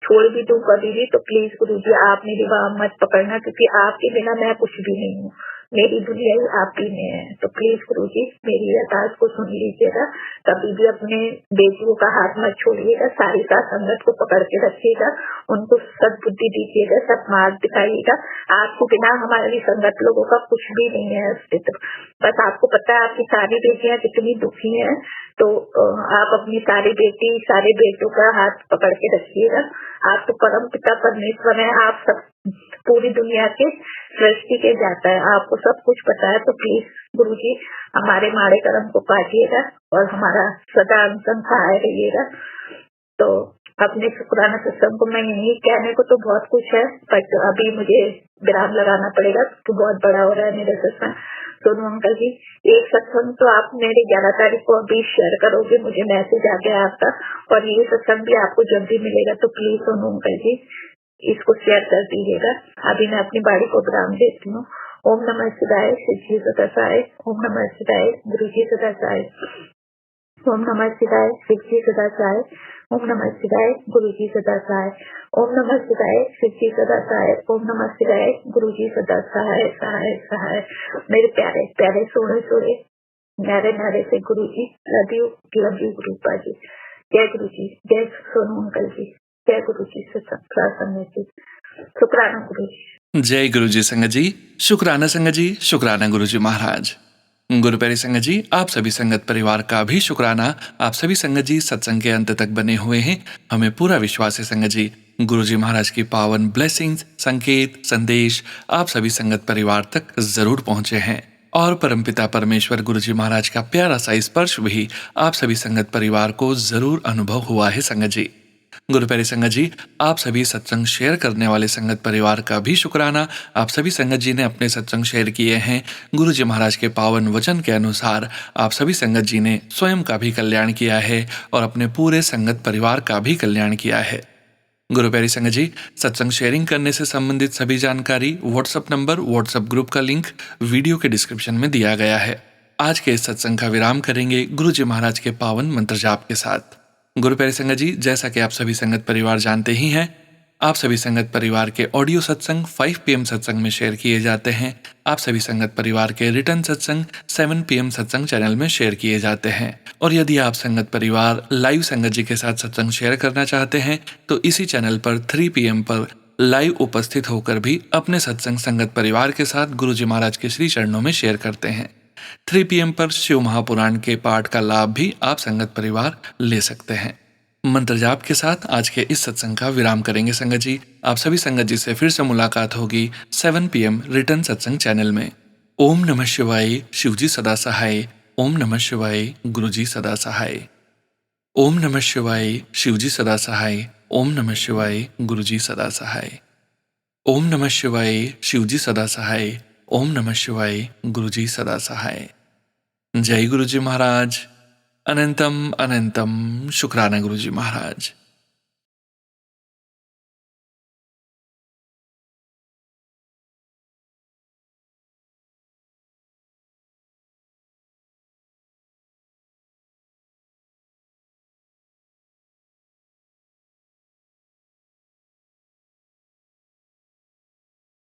छोड़ भी दूं कभी भी, तो प्लीज गुरु जी आप मेरी बाह मत पकड़ना, क्योंकि आपके बिना मैं कुछ भी नहीं हूँ, मेरी दुनिया ही आप ही में है। तो प्लीज गुरु जी मेरी अरदास को सुन लीजिएगा, कभी भी अपने बेटियों का हाथ मत छोड़िएगा, सारी साथ संगत को पकड़ के रखिएगा, उनको सद्बुद्धि दीजिएगा, सब मार्ग दिखाइएगा। आपके बिना हमारी संगत लोगों का कुछ भी नहीं है अस्तित्व। बस आपको पता है आपकी सारी बेटियां कितनी दुखी हैं, तो आप अपनी सारी बेटी सारे बेटों का हाथ पकड़ के रखिएगा। आप तो परम पिता परमेश्वर है, आप सब पूरी दुनिया के सृष्टि के जाता है, आपको सब कुछ पता है। तो प्लीज गुरु जी हमारे माड़े कर्म को काटिएगा और हमारा सदा अंतम सहाय रहिएगा। तो अपने शुक्राना सत्संग को मैं यही कहने को तो बहुत कुछ है, बट अभी मुझे विराम लगाना पड़ेगा तो बहुत बड़ा हो रहा है मेरा सत्संग। सोनू अंकल जी एक सत्संग तो आप मेरे 11 तारीख को अभी शेयर करोगे, मुझे मैसेज आ गया आपका, और ये सत्संग भी आपको जब भी मिलेगा तो प्लीज सोनू अंकल जी इसको शेयर कर दीजिएगा। अभी मैं अपनी बाड़ी को विराम देती हूँ। ओम नमः शिवाय, शिव जी सदा सहाय। ओम नमः शिवाय, गुरु जी सदा सहाय। ओम नमः शिवाय, शिव जी सदा सहाय। ओम नमः शिवाय, गुरु जी सदा सहाय। ओम नमः शिवाय, शिव जी सदा सहाय। ओम नमः शिवाय, गुरु जी सदा सहाय सहाय सहाय। मेरे प्यारे प्यारे सोने सोने न्यारे न्यारे से गुरु जी, लव यू गुरु जी। जय गुरु जी, जय सोनू अंकल जी, जय गुरु जी, सत्संग जी, शुक्राना गुरु जी। जय गुरु जी संगत जी, शुक्राना संगत जी, शुक्राना गुरु जी महाराज। गुरु प्यारे संगत जी, आप सभी संगत परिवार का भी शुक्राना। आप सभी संगत जी सत्संग के अंत तक बने हुए हैं, हमें पूरा विश्वास है संगत जी गुरुजी महाराज की पावन ब्लेसिंग्स, संकेत, संदेश आप सभी संगत परिवार तक जरूर पहुंचे हैं और परमपिता परमेश्वर गुरुजी महाराज का प्यारा सा स्पर्श भी आप सभी संगत परिवार को जरूर अनुभव हुआ है संगत जी। गुरु प्यारे संगत जी, आप सभी सत्संग शेयर करने वाले संगत परिवार का भी शुक्राना। आप सभी संगत जी ने अपने सत्संग शेयर किए हैं। गुरु जी महाराज के पावन वचन के अनुसार आप सभी संगत जी ने स्वयं का भी कल्याण किया है और अपने पूरे संगत परिवार का भी कल्याण किया है। गुरु प्यारी संगत जी, सत्संग शेयरिंग करने से संबंधित सभी जानकारी, व्हाट्सएप नंबर, व्हाट्सएप ग्रुप का लिंक वीडियो के डिस्क्रिप्शन में दिया गया है। आज के इस सत्संग का विराम करेंगे गुरु जी महाराज के पावन मंत्र जाप के साथ। गुरु प्यारे संगत जी, जैसा कि आप सभी संगत परिवार जानते ही हैं, आप सभी संगत परिवार के ऑडियो सत्संग 5 PM सत्संग में शेयर किए जाते हैं। आप सभी संगत परिवार के रिटर्न सत्संग 7 PM सत्संग चैनल में शेयर किए जाते हैं। और यदि आप संगत परिवार लाइव संगत जी के साथ सत्संग शेयर करना चाहते हैं तो इसी चैनल पर 3 PM पर लाइव उपस्थित होकर भी अपने सत्संग संगत परिवार के साथ गुरु जी महाराज के श्री चरणों में शेयर करते हैं। 3 PM पर शिव महापुराण के पाठ का लाभ भी आप संगत परिवार ले सकते हैं। मंत्र जाप के साथ आज के इस सत्संग का विराम करेंगे संगत जी। आप सभी संगत जी से फिर से मुलाकात होगी 7 PM रिटर्न सत्संग चैनल में। ओम नमः शिवाय, शिवजी सदा सहाय। ओम नमः शिवाय, गुरुजी सदा सहाय। ओम नमः शिवाय, शिवजी सदा सहाय। ओम नमः शिवाय, गुरुजी सदा सहाय। ओम नमः शिवाय, शिवजी सदा सहाय। ओम नमः शिवाय, गुरुजी सदा सहाय। जय गुरुजी महाराज। अनंतम अनंतम शुक्राना गुरुजी महाराज।